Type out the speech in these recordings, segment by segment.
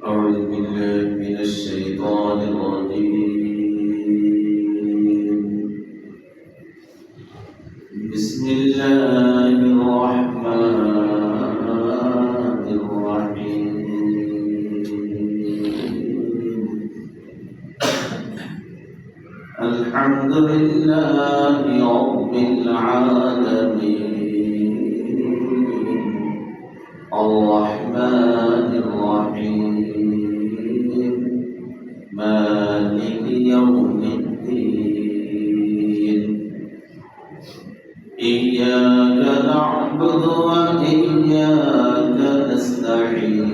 أعوذ بالله من الشيطان الرجيم. بسم الله الرحمن الرحيم. الحمد لله رب العالمين الرحمن الرحيم مالك يوم الدين إياك نعبد وإياك نستعين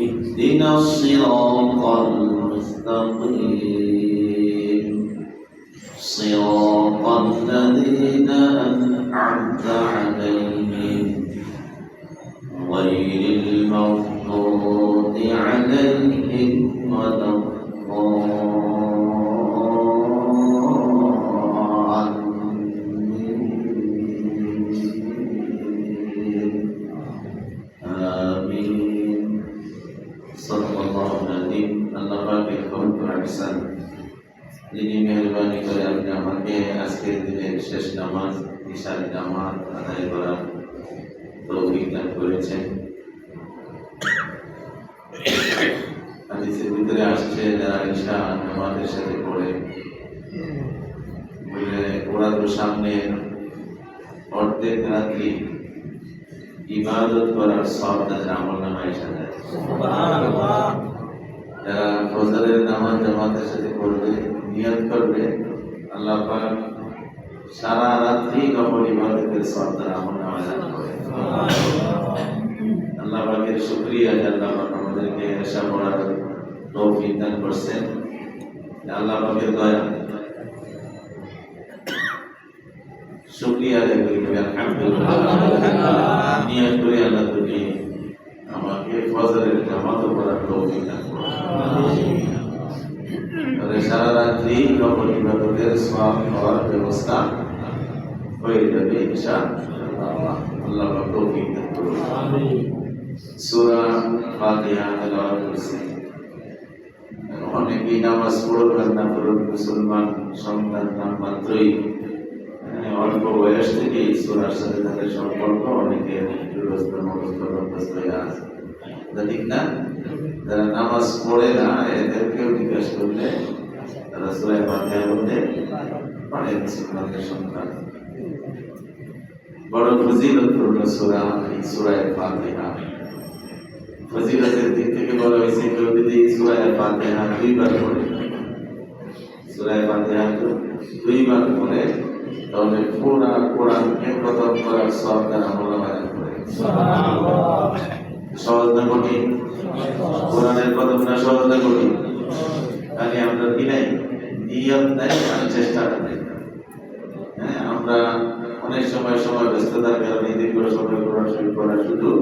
اهدنا الصراط المستقيم صراط الذين أنعمت عليهم غير المغضوب عليهم ولا الضالين آمين صدق الله العظيم আল্লাহ পাকের ক্ষমা আহসান যিনি মেহেরবানি করে আপনি আমাকে আজকের দিনের শেষ নামাজ ইশার নামাজ আদায় করার তৌফিক দান করেছেন। হাদিসের ভিতরে আসছে যারা ইশা নামাজের সাথে পড়ে বলে ওরা তো সামনে অর্ধেক রাত্রি ইবাদত করার সব তাদের আমল নামায় সাজায়। যারা ফজরের নামাজ জামাতের সাথে পড়বে নিয়ত করবে আল্লাহ পাক সারা রাত্রি নফল ইবাদতের সব তার আমল নামায় দান করে। আল্লাহ পাকের শুকরিয়া যে আল্লাহ পাক আমাদেরকে এশা পড়ার তৌফিক দান করছেন। আল্লাহ পাকের দয়া শুকরিয়া আদায় করি আলহামদুলিল্লাহ। নিয়ত করি আল্লাহ তুমি আমাকে ফজরের জামাত পড়ার তৌফিক দান করো। সারা রাত্রি নফল ইবাদতের সওয়াব পাওয়ার ব্যবস্থা হয়ে যাবে ইনশাআল্লাহ। আল্লাহ পাক তৌফিক দান করুন। সূরা ফাতিহা তেলাওয়াত করছি। অনেকেই নামাজ পড়বেন না পড়ুন, মুসলমান সন্তান নাম মাত্রই অল্প বয়স থেকে সূরার সাথে তাদের সম্পর্ক অনেকে অভ্যস্ত হয়ে আছে, ঠিক না? যারা নামাজ পড়ে না এদেরকেও জিজ্ঞাসা করলে তারা সূরা ফাতিহা বলতে পারে। মুসলমানদের সন্তান বড় ফজিলতপূর্ণ সূরা এই সূরা ফাতিহা। ফজিলতের দিক থেকে বলা হয়েছে কেউ যদি সূরা ফাতিহা দুইবার পড়ে, সূরা ফাতিহা দুইবার পড়ে তাহলে পুরা কোরআনকে খতম করার সওয়াব তার আমলনামায় করে। সুবহানাল্লাহ। সহজ না কঠিন? কোরআনের খতম না সহজ না কঠিন? খালি আমরা কি নাই নিয়ত নাই আর চেষ্টা নাই। হ্যাঁ, আমরা অনেক সময় ব্যস্ততার কারণে দীর্ঘ সময় কোরআন শরীফ পড়ার সুযোগ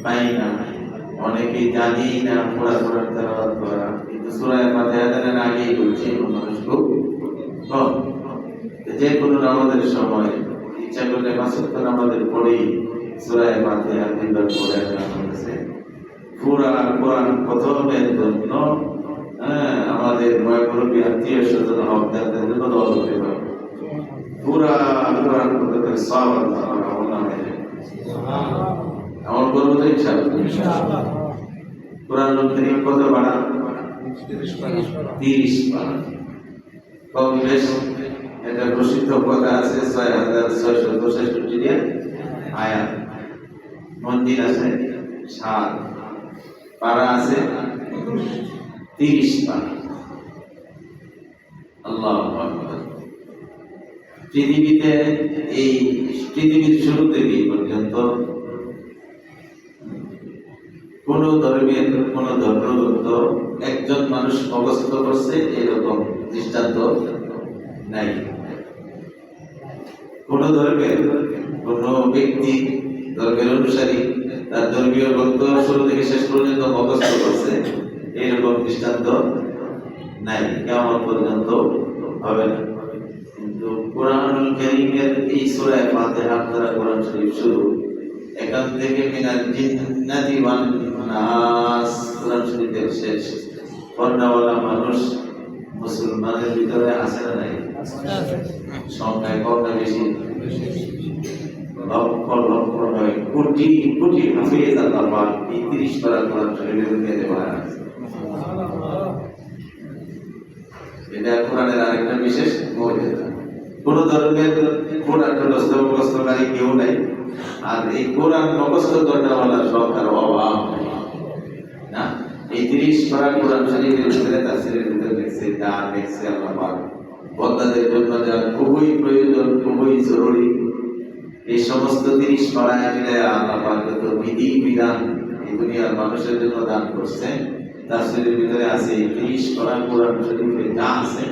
পাই না। অনেকেই জানি না কোরআন তেলাওয়াত করা, কিন্তু সূরা ফাতিহা জানার আগেই বলছি মানুষ খুব কম। যে কোনো নামাজের সময় ইচ্ছা করলে পাঁচ ওয়াক্ত নামাজের পরেই সূরা ফাতিহা দুইবার পড়ে আসে। পুরা কোরআন প্রথমের জন্য আমাদের মুরব্বী আত্মীয় স্বজন হকদারদের জন্য দোয়া করতে পারবে। পুরা কোরআন প্রত্যেকের সওয়াব আল্লাহ আমলনামায় দেবে। আমল করবো তো ইনশাআল্লাহ। কোরআন কারীম কত পারা? 30 পারা। কম বেশ এটা প্রসিদ্ধ কথা আছে 6663 আয়াত। মন্দির আছে 7, পারা আছে 30 পারা। আল্লাহু আকবার। পৃথিবীতে এই পৃথিবীর শুরু থেকে পর্যন্ত কোন ধর্মের কোন ধর্মগ্রন্থ একজন মানুষ মুখস্থ করছে এরকম দৃষ্টান্ত নাই। কোন ধর্মের কোন ব্যক্তি ধর্মের অনুসারী তার ধর্মীয় গ্রন্থ শুরু থেকে শেষ পর্যন্ত মুখস্থ করছে এরকম দৃষ্টান্ত নাই, কিয়ামত পর্যন্ত হবে না। কিন্তু কোরআনুল কারীমের এই সূরা ফাতিহা দ্বারা কোরআন শরীফ শুরু, এখান থেকে মিনাল জিন্নাতি ওয়ান নাস কোরআন শরীফের শেষ। পর্দাওয়ালা মানুষ মুসলমানের ভিতরে আছে না নাই? সংখ্যায় কম না বেশি? লক্ষ লক্ষ নয় কোটি কোটি হাফেজ আল্লাহ পাক এই 30 পারা কোরআন শরীফের দুনিয়াতে বানানো আছে। এটা কোরআনের আরেকটা বিশেষ মর্যাদা। কোন ধর্মের কোরআন মুখস্থকারী কেউ নাই, আর এই কোরআন মুখস্থ করাওয়ালা সংখ্যার অভাব না। এই 30 পারা কোরআন শরীফের ভিতরে তাফসীরের ভিতরে লেখছে যা লেখছে আল্লাহ পাক বন্দাদের জন্য যা খুবই প্রয়োজন, খুবই জরুরি, এই সমস্ত 30 পারায় মিলে আল্লাহ পাক যত বিধি বিধান এই দুনিয়ার মানুষের জন্য দান করছে তাফসীরের ভিতরে আছে 30 পারা কোরআন শরীফে যা আছে।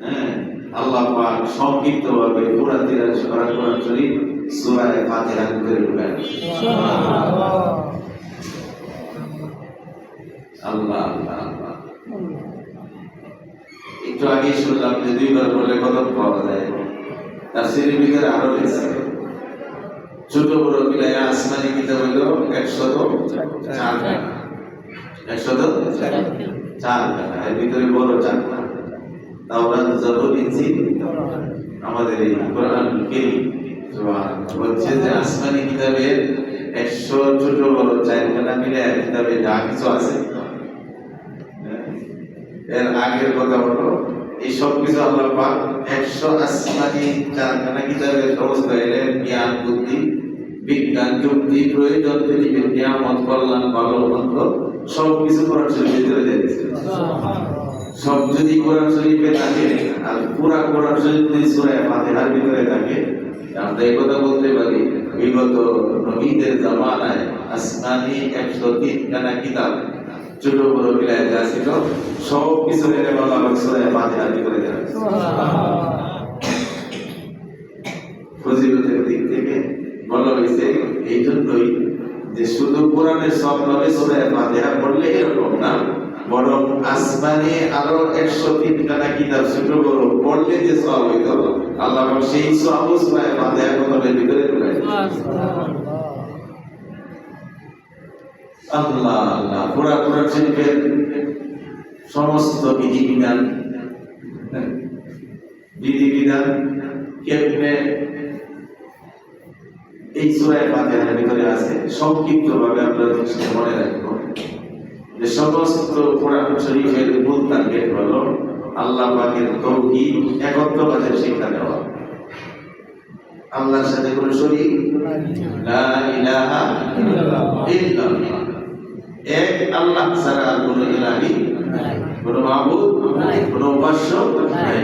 হ্যাঁ, আল্লাহ পাক সংক্ষিপ্তভাবে পুরা 30 পারা কোরআন শরীফ সূরা ফাতিহার ভিতরে ঢুকায়। সুবহানাল্লাহ, আল্লাহ আল্লাহ আল্লাহ। একটু আগে শুনলাম যে 2 বার বলে কত পাওয়া যায়। তাফসীরের ভিতরে আরো লেখছে ছোট বড় মিলায় আসমানি কিতাব হলো 104 টা, 104 টা, এর ভিতরে বড় 4টা তাওরাত, জবুর, ইনজিল, আমাদের এই কোরআন কারীম। সুবহানাল্লাহ, বলছে যে আসমানি কিতাবের 100 ছোট বড় 4খানা মিলে কিতাবে যা কিছু আছে, এর আগের কথা হলো এই সব কিছু আল্লাহ পাক 100 আসমানি 4খানা কিতাবের সমস্ত এলেম, জ্ঞান, বুদ্ধি, বিজ্ঞান, যুক্তি, প্রয়োজন, পৃথিবীর কিয়ামত, কল্যাণ, ভালো মন্দ সব কিছু কোরআন শরীফের ভিতরে দিয়েছে। সব যদি কোরআন শরীফে থাকে আর পুরা কোরআন শরীফ যদি সূরা ফাতিহার ভিতরে থাকে, আমরা এই কথা বলতে পারি বিগত নবীদের জামানায় আসমানি 103খানা কিতাব ছোট বড় মিলায় যা ছিল সব কিছু এনে আল্লাহ পাক সূরা ফাতিহার ভিতরে দেয়। ফজিলতের দিক থেকে বলা হয়েছে এই জন্যই যে শুধু কোরআনের সব ভাবে সূরা ফাতিহা পড়লে এরকম না, বরং আসমানে আরো 103খানা কিতাব ছোট বড় পড়লে যে সওয়াব হইতো আল্লাহ পাক সেই সওয়াব সূরা ফাতিহা কোরআনের ভিতরে ঢুকায়। আল্লাহ আল্লাহ, পুরা কোরআন শরীফের সমস্ত বিধিবিধান কেমনে এই সূরা ফাতিহার ভিতরে আছে। সংক্ষিপ্ত ভাবে আমরা মনে রাখবো যে সমস্ত কোরআন শরীফের মূল টার্গেট হলো আল্লাহ পাকের তাওহীদ, একত্ববাদের শিক্ষা দেওয়া। আল্লাহর সাথে কোনো শরীক, লা ইলাহা ইল্লাল্লাহ, এক আল্লাহ ছাড়া কোনো ইলাহি, কোনো মাবুদ, কোনো উপাস্য নাই।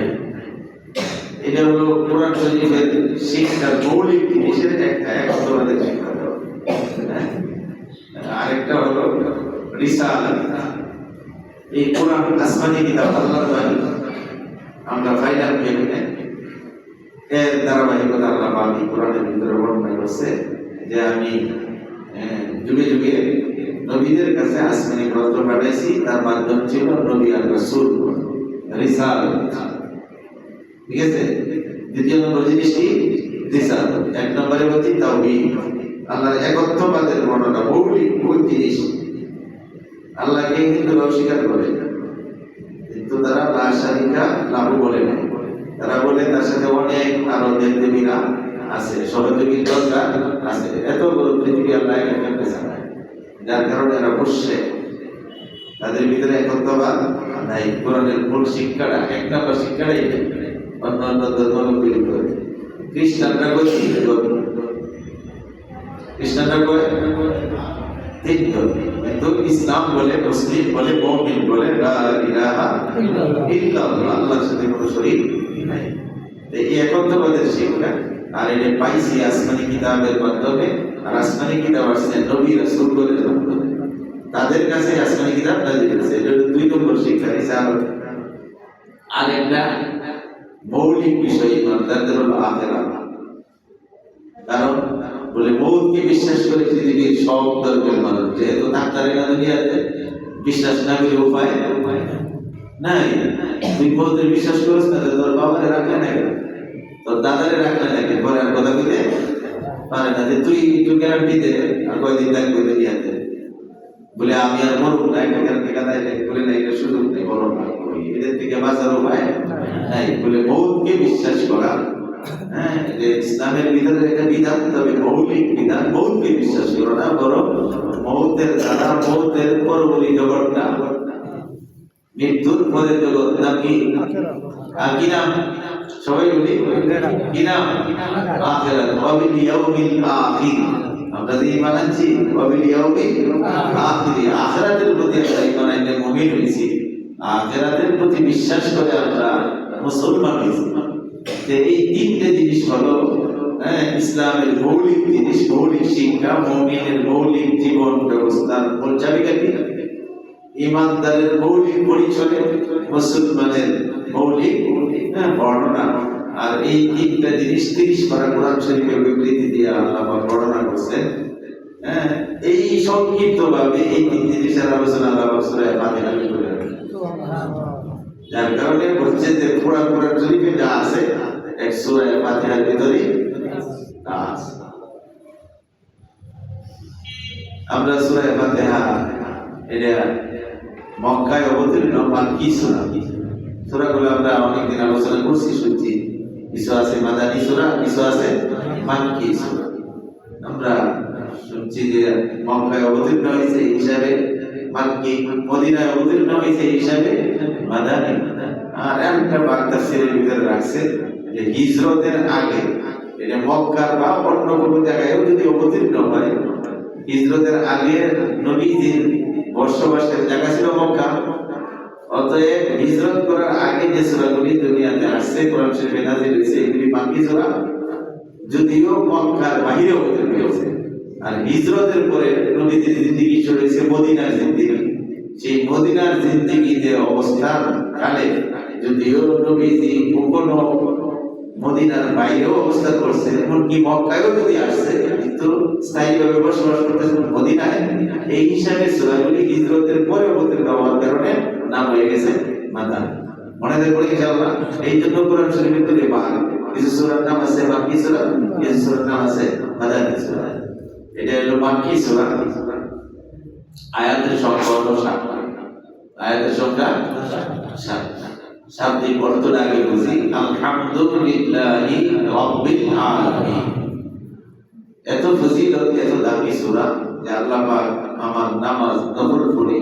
এটা হলো কোরআন শরীফের শিক্ষার মৌলিক জিনিসের একটা, একত্ববাদের শিক্ষা দেওয়া। আরেকটা হলো রিসালাত। এই কোরআন আসমানি কিতাব আল্লাহর বাণী, আমরা ফাইনাল কেমনে এর ধারাবাহিকতা আল্লাহ পাক কোরআনের ভিতরে বর্ণনা করছে যে আমি যুগে যুগে নবীদের কাছে আসমানি গ্রন্থ পাঠাইছি, তার মাধ্যম ছিল নবী আর রাসূল, রিসালাত। ঠিক আছে, দ্বিতীয় নম্বর জিনিসটি রিসালাত। এক নম্বরে হচ্ছে তাওহীদ, আল্লাহর একত্ববাদের বর্ণনা, মৌলিক মূল জিনিস। আল্লাহকে হিন্দুরা অস্বীকার করে, কিন্তু তারা লা শারিকা লাহু বলে না, তারা বলে তার সাথে অনেক আরো দেবদেবীরা আছে, সহযোগী দলরা আছে। এত বড় পৃথিবী আল্লাহ একা পেছায়, যার কারণে এরা মুশরিক, তাদের ভিতরে একত্ববাদ নাই। কোরআনের মূল শিক্ষাটা, এক নম্বর শিক্ষাটাই অন্য অন্য ধর্মাবলম্বী করে। খ্রিস্টানরা বলছে খ্রিস্টানরা বলে তিন ধর্ম, কিন্তু ইসলাম বলে, মুসলিম বলে, মুমিন বলে লা ইলাহা ইল্লাল্লাহ, আল্লাহর সাথে কোনো শরীক নাই। এই একত্ববাদের শিক্ষা আর এটা পাইছি আসমানি কিতাবের মাধ্যমে। আর আসমানি কিতাব আসছে নবী রাসূলগণের মাধ্যমে, তাদের কাছে আসমানি কিতাব নাযিল হয়েছে। এটা 2 নম্বর শিক্ষা। আর একটা মৌলিক বিষয় ইমানদারদের হলো আখিরাত। কারণ বলে মৌতকে বিশ্বাস করে পৃথিবীর সব ধর্মের মানুষ, যেহেতু ডাক্তারের না দুনিয়াতে বিশ্বাস না করে উপায় নাই। তুই মৌতের বিশ্বাস করিস না, তোর বাবারে রাখলে না কেন, তোর দাদারে রাখলে না কেন, পরে আর কথা বলতে পারে না যে তুই একটু গ্যারান্টি দে আর কয়দিন থাকবে দুনিয়াতে। বলে আমি আর মরব না, একটা গ্যারান্টি কাদায় বলে না, এটা সুযোগ নেই, মরব না, এদের থেকে বাঁচার উপায় নাই। বলে মৌতকে বিশ্বাস করা, হ্যাঁ, ইসলামের ভিতরে একটা বিধান, তবে মৌলিক বিধান। মৌতকে বিশ্বাস করো না, বরং মৌতের দ্বারা মৌতের পরবর্তী জগৎটা, মৃত্যুর পরের জগৎ নাকি কি নাম? সবাই বলি কি নাম? আখিরাত। ওয়াবিল ইয়াউমিল আখির। আমরা যে ঈমান আনছি ওয়াবিল ইয়াউমিল আখির, আখিরাতের প্রতি আমরা ঈমান আনলে মুমিন হইছি, আখিরাতের প্রতি বিশ্বাস করে আমরা মুসলমান হইছি। এই তিনটে জিনিস হলো ইসলামের মৌলিক জিনিস, মৌলিক শিক্ষা, মুমিনের মৌলিক জীবন ব্যবস্থার মূল চাবিকাঠি, ইমানদারের মৌলিক পরিচয়, মুসলমানের মৌলিক বর্ণনা। আর এই তিনটা জিনিস 30 পারা কোরআন শরীফের বিবৃতি দিয়ে আল্লাহ বর্ণনা করছেন। এই সংক্ষিপ্তভাবে এই তিন জিনিসের আলোচনা আল্লাহ সূরা ফাতিহায় করে রাখেন। যার কারণে বলছে যে পুরা কোরআন শরীফে যা আছে এক সূরা ফাতিহার ভিতরে তা আছে। আমরা সূরা ফাতিহা এটা মক্কায় অবতীর্ণ মাক্কি সূরা। সূরাগুলো আমরা অনেকদিন আলোচনা করছি, শুনছি। কিছু আছে মাদানী সূরা, কিছু আছে মাক্কি সূরা। আমরা শুনছি যে মক্কায় অবতীর্ণ হয়েছে হিসাবে মাক্কি, মদিনায় অবতীর্ণ হয়েছে হিসাবে মাদানী। আর একটা বার্তা সিরিয়াল ভিতরে রাখছে যে হিজরতের আগে, এটা মক্কার বা অন্য কোনো জায়গায়ও যদি অবতীর্ণ হয়, হিজরতের আগে নবীজির বসবাসের জায়গা ছিল মক্কা। অতএব হিজরত করার আগে যে সূরাগুলি দুনিয়াতে আসছে, কোরআন শরীফে নাযিল হয়েছে, এগুলি মাক্কি সূরা, যদিও মক্কার বাইরে অবতীর্ণ হয়েছে। আর হিজরতের পরে নবীজির জিন্দেগি শুরু হয়েছে মদিনার জিন্দেগি। সেই মদিনার জিন্দেগিতে অবস্থান কালে যদিও নবীজি কখনো মদিনার বাইরেও অবস্থান করছে, এমনকি মক্কায়ও যদি আসছে, কিন্তু স্থায়ীভাবে বসবাস করতেছেন মদিনায়। এই হিসাবে সূরাগুলি হিজরতের পরে অবতীর্ণ হওয়ার কারণে নাম হয়ে গেছে মাদানী। মনে থাকবে ইনশাআল্লাহ। এই জন্য কোরআন শরীফের ভিতরে কিছু সূরার নাম আছে মাক্কি সূরা, কিছু সূরার নাম আছে মাদানী সূরা। এটা হলো মাক্কি সূরা। আয়াতের সংখ্যা হলো 7টা। আয়াতের সংখ্যা 7টা। শাব্দিক অর্থটা আগে বুঝি। আলহামদুলিল্লাহি রাব্বিল আলামিন। এত ফজিলত, এত দামি সূরা যে আল্লাহ পাক আমার নামাজ নফল পড়ি,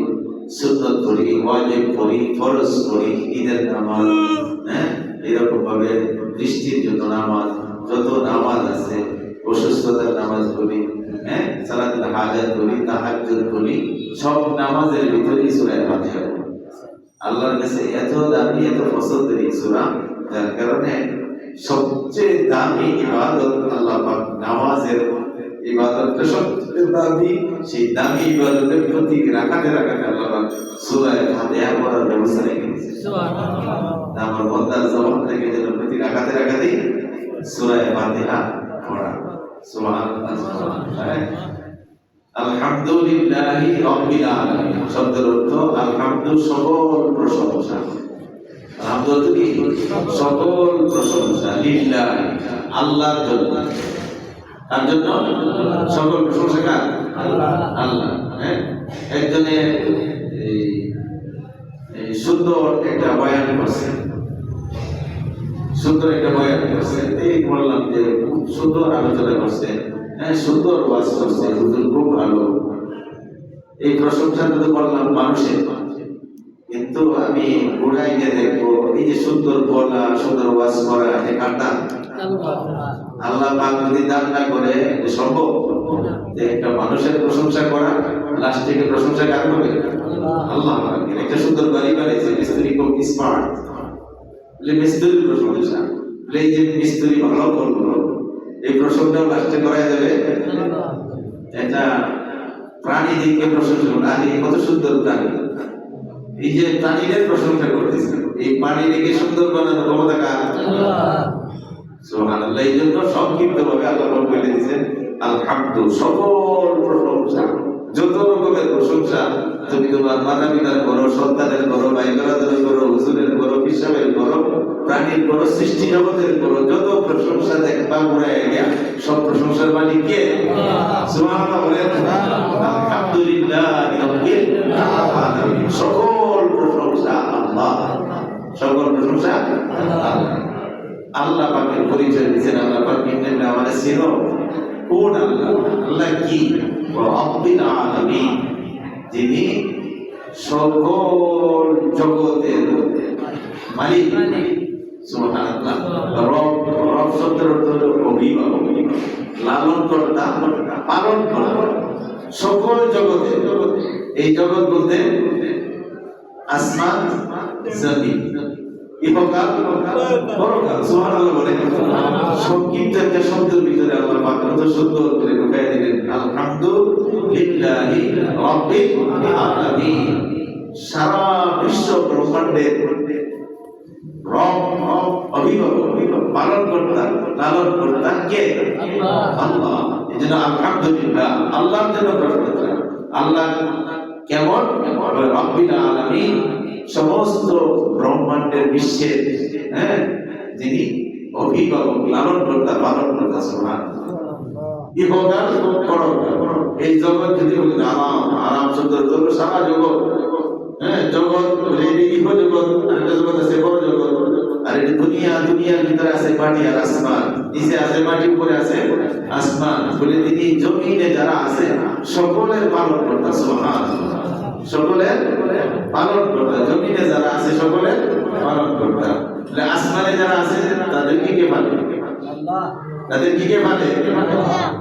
সুন্নাত পড়ি, ওয়াজিব পড়ি, ফরজ পড়ি, ঈদের নামাজ, এরকম ভাবে বৃষ্টির জন্য নামাজ, যত নামাজ আছে, অসুস্থতার নামাজ পড়ি, সালাতুল হাজাত পড়ি, তাহাজ্জুদ পড়ি, সব নামাজের ভিতরে সূরা ফাতিহা। আল্লাহর কাছে এত দামি, এত পছন্দের সূরা, যার কারণে সবচেয়ে দামি ইবাদত আল্লাহ পাক নামাজের ইবাদতটা সবচেয়ে দামি। সেই দামি ইবাদতের প্রতি রাখাতে রাখাতে আল্লাহ পাক সূরা ফাতিহা পড়ার ব্যবস্থা রেখেছে। সুবহানাল্লাহ। আমার বন্দার জবান থেকে যেন প্রতি রাখাতে রাখাতে সূরা ফাতিহা পড়া। সুবহানাল্লাহ। আলহামদুলিল্লাহি রাব্বিল আলামিন শব্দের অর্থ আলহামদু সকল প্রশংসা। আলহামদুলিল্লাহ কি? সকল প্রশংসা লিল্লাহ, আল্লাহর জন্য। তার জন্য সকল প্রশংসা কার? আল্লাহ। আল্লাহ। একজনে সুন্দর একটা বয়ান করছে, সুন্দর একটা বয়ান করছে। এই বললাম যে খুব সুন্দর আলোচনা করছে, সুন্দর ওয়াজ করছে, হুজুর খুব ভালো। এই প্রশংসাটা তো করলাম মানুষের, কিন্তু আমি ঘুরাই গিয়ে দেখবো এই যে সুন্দর বলা, সুন্দর ওয়াজ করা, এটা দান আল্লাহ পাক যদি দান না করে সম্ভব যে একটা মানুষের প্রশংসা করা, লাস্ট থেকে প্রশংসা কার করবে? আল্লাহ। একটা সুন্দর বাড়ি বানিয়েছে, মিস্ত্রি খুব স্মার্ট, মিস্ত্রির প্রশংসা। এই যে মিস্ত্রি ভালো করলো, এই প্রসঙ্গটাও লাস্টে করা যাবে। এটা প্রাণী দিকে প্রশংসা করে, আরে কত সুন্দর প্রাণী, এই যে প্রাণীদের প্রশংসা করতেছে, এই প্রাণীকে সুন্দর বানানোর ক্ষমতা কার? সুবহানাল্লাহ। এই জন্য সংক্ষিপ্ত ভাবে আল্লাহ বলে দিয়েছেন আলহামদু, সকল প্রশংসা, যত রকমের প্রশংসা তুমি তোমার মাতা পিতার করো, সন্তানের করো, ভাই বেরাদারের করো, হুজুরের করো, পিসাবের করো, প্রাণীর করো, সৃষ্টি জগতের করো, যত প্রশংসা দেখবা ঘুরায় গিয়া সব প্রশংসার মালিক কে? সুবহানাল্লাহ বলেন আলহামদুলিল্লাহি রাব্বিল আলামিন। সকল প্রশংসা আল্লাহ, সকল প্রশংসা আল্লাহ। আল্লাহ পাকের পরিচয় দিয়েছেন, আল্লাহ পাক বলেন আমাদের চিনো কোন আল্লাহ? আল্লাহ কি? রাব্বিল আলামিন, যিনি সকল জগতের মালিক। সুবহানাল্লাহ। রব শব্দের অর্থ হলো অভিভাবক, লালন কর্তা, পালন কর্তা সকল জগতের। এই জগৎ বলতে আসমান, জমিন, ইহকাল, পরকাল। সুবহানাল্লাহ বলেন। সংক্ষিপ্ত একটা শব্দের ভিতরে আল্লাহ পাক কত সুন্দর করে ঢুকাই দিলেন আলহামদুলিল্লাহি রাব্বিল আলামিন। সারা বিশ্ব ব্রহ্মাণ্ডের রব, অভিভাবক, পালন কর্তা, লালন কর্তা কে? আল্লাহ। এই জন্য আলহামদুলিল্লাহ, আল্লাহর জন্য প্রশংসা। আল্লাহ কেমন? রাব্বিল আলামিন, সমস্ত ব্রহ্মাণ্ডের বিশ্বের যিনি অভিভাবক, লালন কর্তা, পালন কর্তা। সুবহানাল্লাহ। ইহকাল, পরকাল, এই জগৎ যদি বলি আরাম, আরাম সুন্দর জগৎ, সারা জগৎ, জগৎ ইহ জগৎ, আরেকটা জগৎ আছে বড় জগৎ, আর এই দুনিয়া, দুনিয়ার ভিতরে আছে মাটি আর আসমান, নিচে আছে মাটি, উপরে আছে আসমান, বলে তিনি জমিনে যারা আছে সকলের পালন কর্তা। সুবহানাল্লাহ। সকলের পালন কর্তা, জমিনে যারা আছে সকলের পালন কর্তা। আসমানে যারা আছে তাদের কি কে পালে? আল্লাহ। তাদের কি কে পালে?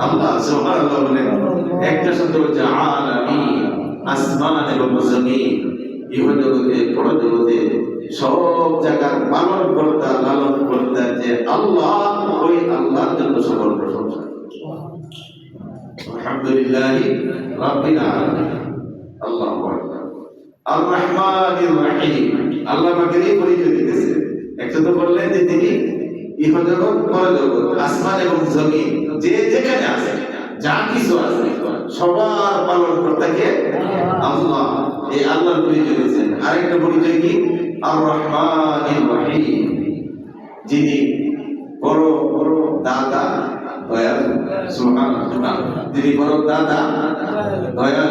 আল্লাহ। সুবহানাল্লাহ বলেন। একটা শব্দ হচ্ছে আলামিন, আসমান এবং জমিন, ইহ জগতে, পর জগতে, সব জায়গার পালন কর্তা, লালন কর্তা যে আল্লাহ, ওই আল্লাহর জন্য সকল প্রশংসা। আলহামদুলিল্লাহি রাব্বিল আলামিন। আল্লাহু আকবার। আর রহমানির রহিম, আল্লাহ পাকের এই পরিচয় দিতেছে। একটা তো বললেন যে তিনি ইহজগৎ, পরজগৎ, আসমান এবং জমিন, যে যেখানে আছে, যা কিছু আছে, সবার পালন কর্তাকে আল্লাহ। এই আল্লাহর পরিচয় দিয়েছেন। আরেকটা পরিচয় কি? আর রহমানির রহিম, যিনি বড় বড় দাতা, দয়াল। সুবহানাল্লাহ। যিনি বড় দাতা, দয়াল,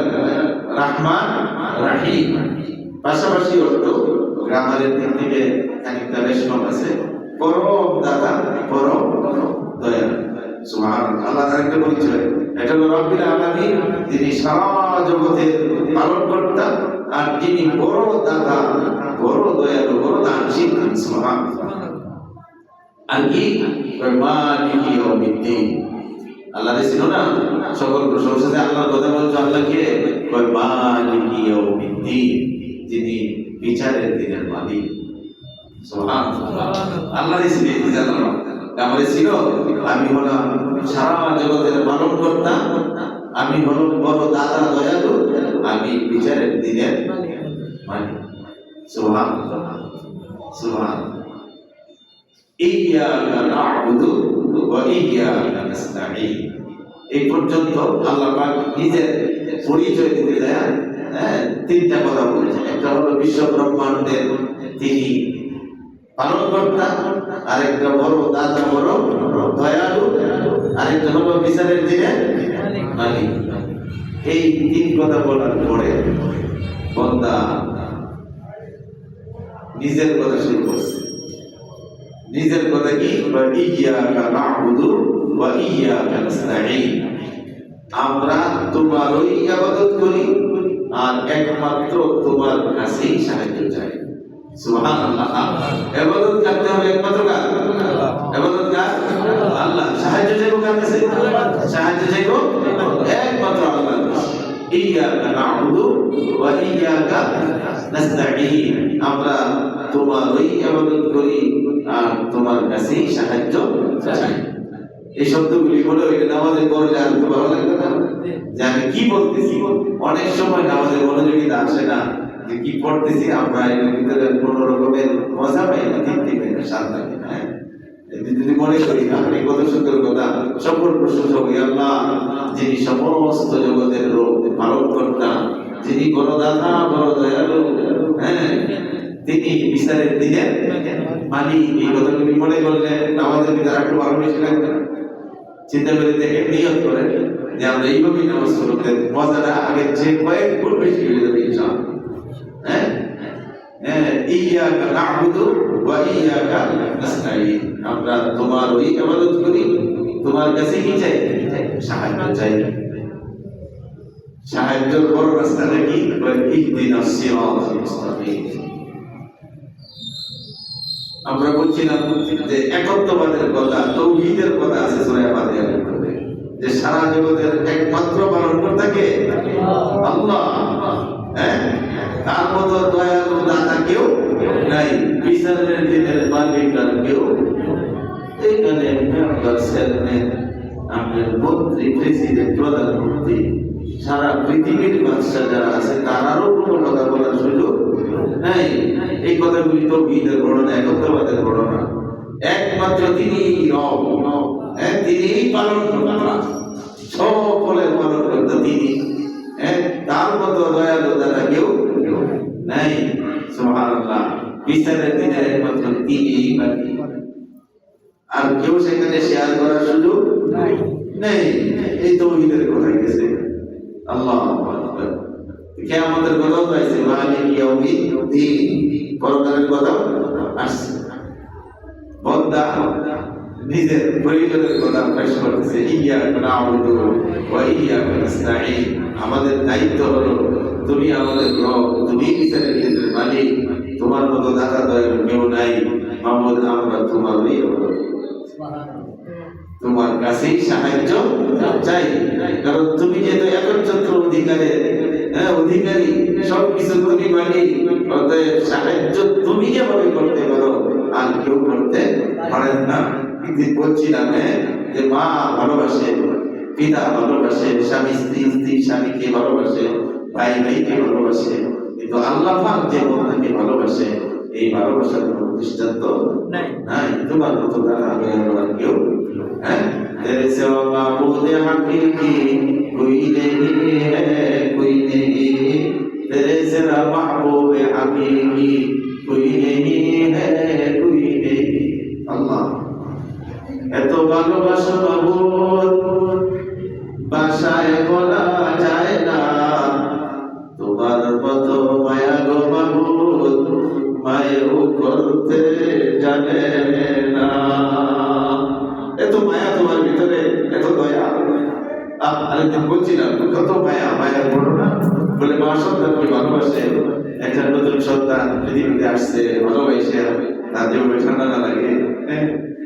রহমান, রহিম। পাশাপাশি অর্থ গ্রামারের দিক থেকে খানিকটা রেশম আছে। পরম দাতা, পরম দয়াল। সুবহানাল্লাহ। আল্লাহর আরেকটা পরিচয়, এটা হলো রাব্বিল আলামিন, তিনি সারা জগতের পালন কর্তা, আর যিনি বড় দাতা, বড় দয়ালু, বড় দানশীল। সুবহানাল্লাহ। আর কি? মালিকি ইয়াউমিদ্দিন। আল্লাহ ছিল না, সকল প্রশংসা আল্লাহর কথা বলছো। আল্লাহকে মালিকি ইয়াউমিদ্দিন, যিনি বিচারের দিনের মালিক। সুবহানাল্লাহ। আল্লাহ ছিল আমাদের ছিল, আমি হলাম সারা জগতের পালন কর্তা, আমি হলাম বড় দাতা, দয়ালু, আমি বিচারের দিনের মালিক। সুবহানাল্লাহ। সুবহানাল্লাহ। ইয়্যাকা না'বুদু ওয়া ইয়্যাকা নাস্তাঈন। এই পর্যন্ত আল্লাহ পাক নিজের পরিচয় দিতে যায় তিনটা কথা বলেছেন। একটা হলো বিশ্ব ব্রহ্মাণ্ডের তিনি পালনকর্তা, আরেকটা বড় দাতা, বড় দয়ালু, আরেকটা হলো বিচারের দিনের মালিক। এই তিন কথা বলার পরে বান্দা নিজের কথা শুরু করছে। নিজের কথা কি? ইয়্যাকা না'বুদু ওয়া ইয়্যাকা নাস্তাঈন। আমরা তোমারই ইবাদত করি আর একমাত্র তোমার কাছেই সাহায্য চাই। সুবহানাল্লাহ। ইবাদত করতে হবে একমাত্র কার? ইবাদত কার? আল্লাহ। সাহায্য চাইবো কার কাছে? সাহায্য চাইবো একমাত্র আল্লাহর কাছে। ইয়্যাকা না'বুদু ওয়া ইয়্যাকা নাস্তাঈন, আমরা তোমারই ইবাদত করি আর তোমার কাছেই সাহায্য চাই। এই শব্দগুলি বলে ওই নামাজে পড়লে আর তো ভালো লাগবে না যে আমি কি বলতেছি। অনেক সময় নামাজে মনোযোগিতা আসে না যে কি পড়তেছি, আমরা এর ভিতরে কোন রকমের মজা পাই না, তৃপ্তি পাই না, স্বাদ লাগে না। যদি মনে করি আপনি কত সুন্দর কথা, সকল প্রশংসা করি আল্লাহ যিনি সমস্ত জগতের রূপ পালন কর্তা, যিনি বড় দাতা বড় দয়ালু, হ্যাঁ তিনি বিচারের দিনের মালিক। এই কথাগুলি মনে করলে আমাদের ভিতরে একটু ভালো বেশি লাগবে না? চিন্তা করে দেখে নিয়ত করেন যে আমরা এইভাবেই নামাজ পড়তে মজাটা আগের চেয়ে কয়েক গুণ বেশি হয়ে যাবে ইনশাআল্লাহ। হ্যাঁ হ্যাঁ, ইয়াকা না'বুদু ওয়া ইয়াকা নাস্তাঈন, আমরা তোমার ওই ইবাদত করি, তোমার কাছে কি চাই? সাহায্য চাই। সাহায্যের বড় রাস্তাটা কি? ইহদিনাস সিরাতাল মুস্তাকিম। আমরা বলছিলাম যে একত্ববাদের কথা, তাওহীদের কথা আছে সূরা ফাতিহার মধ্যে, যে সারা জগতের একমাত্র পালনকর্তাকে আল্লাহ। হ্যাঁ, তার মতো দয়ালু দাতা কেউ নাই, বিচারের দিনের মালিক আর কেউ। এখানে মেম্বার চেয়ারম্যান, আমাদের মন্ত্রী, প্রেসিডেন্ট, প্রধানমন্ত্রী, সারা পৃথিবীর বাদশাহ যারা আছে তারারও কোনো কথা বলার সুযোগ নাই। এই কথাগুলি তো ঈদের ঘটনা, একত্রবাদের ঘটনা। একমাত্র তিনি রব, হ্যাঁ তিনি পালন কর্তা, সকলের পালন কর্তা তিনি। হ্যাঁ, তার মতো দয়ালু দাদা কেউ নাই। সুবহানাল্লাহ, বিচারের দিনের একমাত্র তিনি বাকি, আর কেউ সেখানে শেয়ার করার সুযোগ নেই। এই তো ঈদের কথা গেছে। আল্লাহু আকবার। কিয়ামতের কথাও তো আছে, মালিক ইয়াউমিদ্দিন, পরকালের কথাও আসছে। বান্দা নিজের প্রয়োজনের কথা পেশ করতেছে, ইয়াকা না'বুদু ওয়া ইয়াকা নাস্তাঈন, আমাদের দায়িত্ব হলো তুমি আমাদের রব, তুমি বিচারের দিনের মালিক, তোমার মতো দাতা দয়ালু কেউ নাই। মাহমুদ, আমরা তোমারই ইবাদত, তোমার কাছেই সাহায্য চাই, কারণ তুমি যেহেতু একচ্ছত্র অধিকারী, সবকিছু তুমি মালিক, অতএব সাহায্য তুমি যেভাবে করতে পারো আর কেউ করতে পারেন না। কিন্তু বলছিলাম যে মা ভালোবাসে, পিতা ভালোবাসে, স্বামী স্ত্রী, স্ত্রী স্বামীকে ভালোবাসে, ভাই ভাইকে ভালোবাসে, কিন্তু আল্লাহ পাক যে বন্দাকে ভালোবাসে, এই ভালোবাসার কোনো দৃষ্টান্ত নাই। তোমার মতো দাদা আর কেউ तेरे सिवा माबूद हकीकी कोई नहीं है, कोई नहीं, तेरे सिवा महबूब हकीकी कोई नहीं है, कोई नहीं। अल्लाह এত ভালোবাসা মাবুদ ভাষায় বলা যায় না, তোমার মতো মায়া গো মাবুদ মায়াও করতে জানে না। এত মায়া তোমার ভিতরে, এত দয়া। আরেকদিন বলছিলাম কত মায়া, মায়ার ঘটনা বলে মা সন্তানকে ভালোবাসে। একটা নতুন সন্তান পৃথিবীতে আসছে, ভালোবাসে, তার যেভাবে ঠান্ডা না লাগে,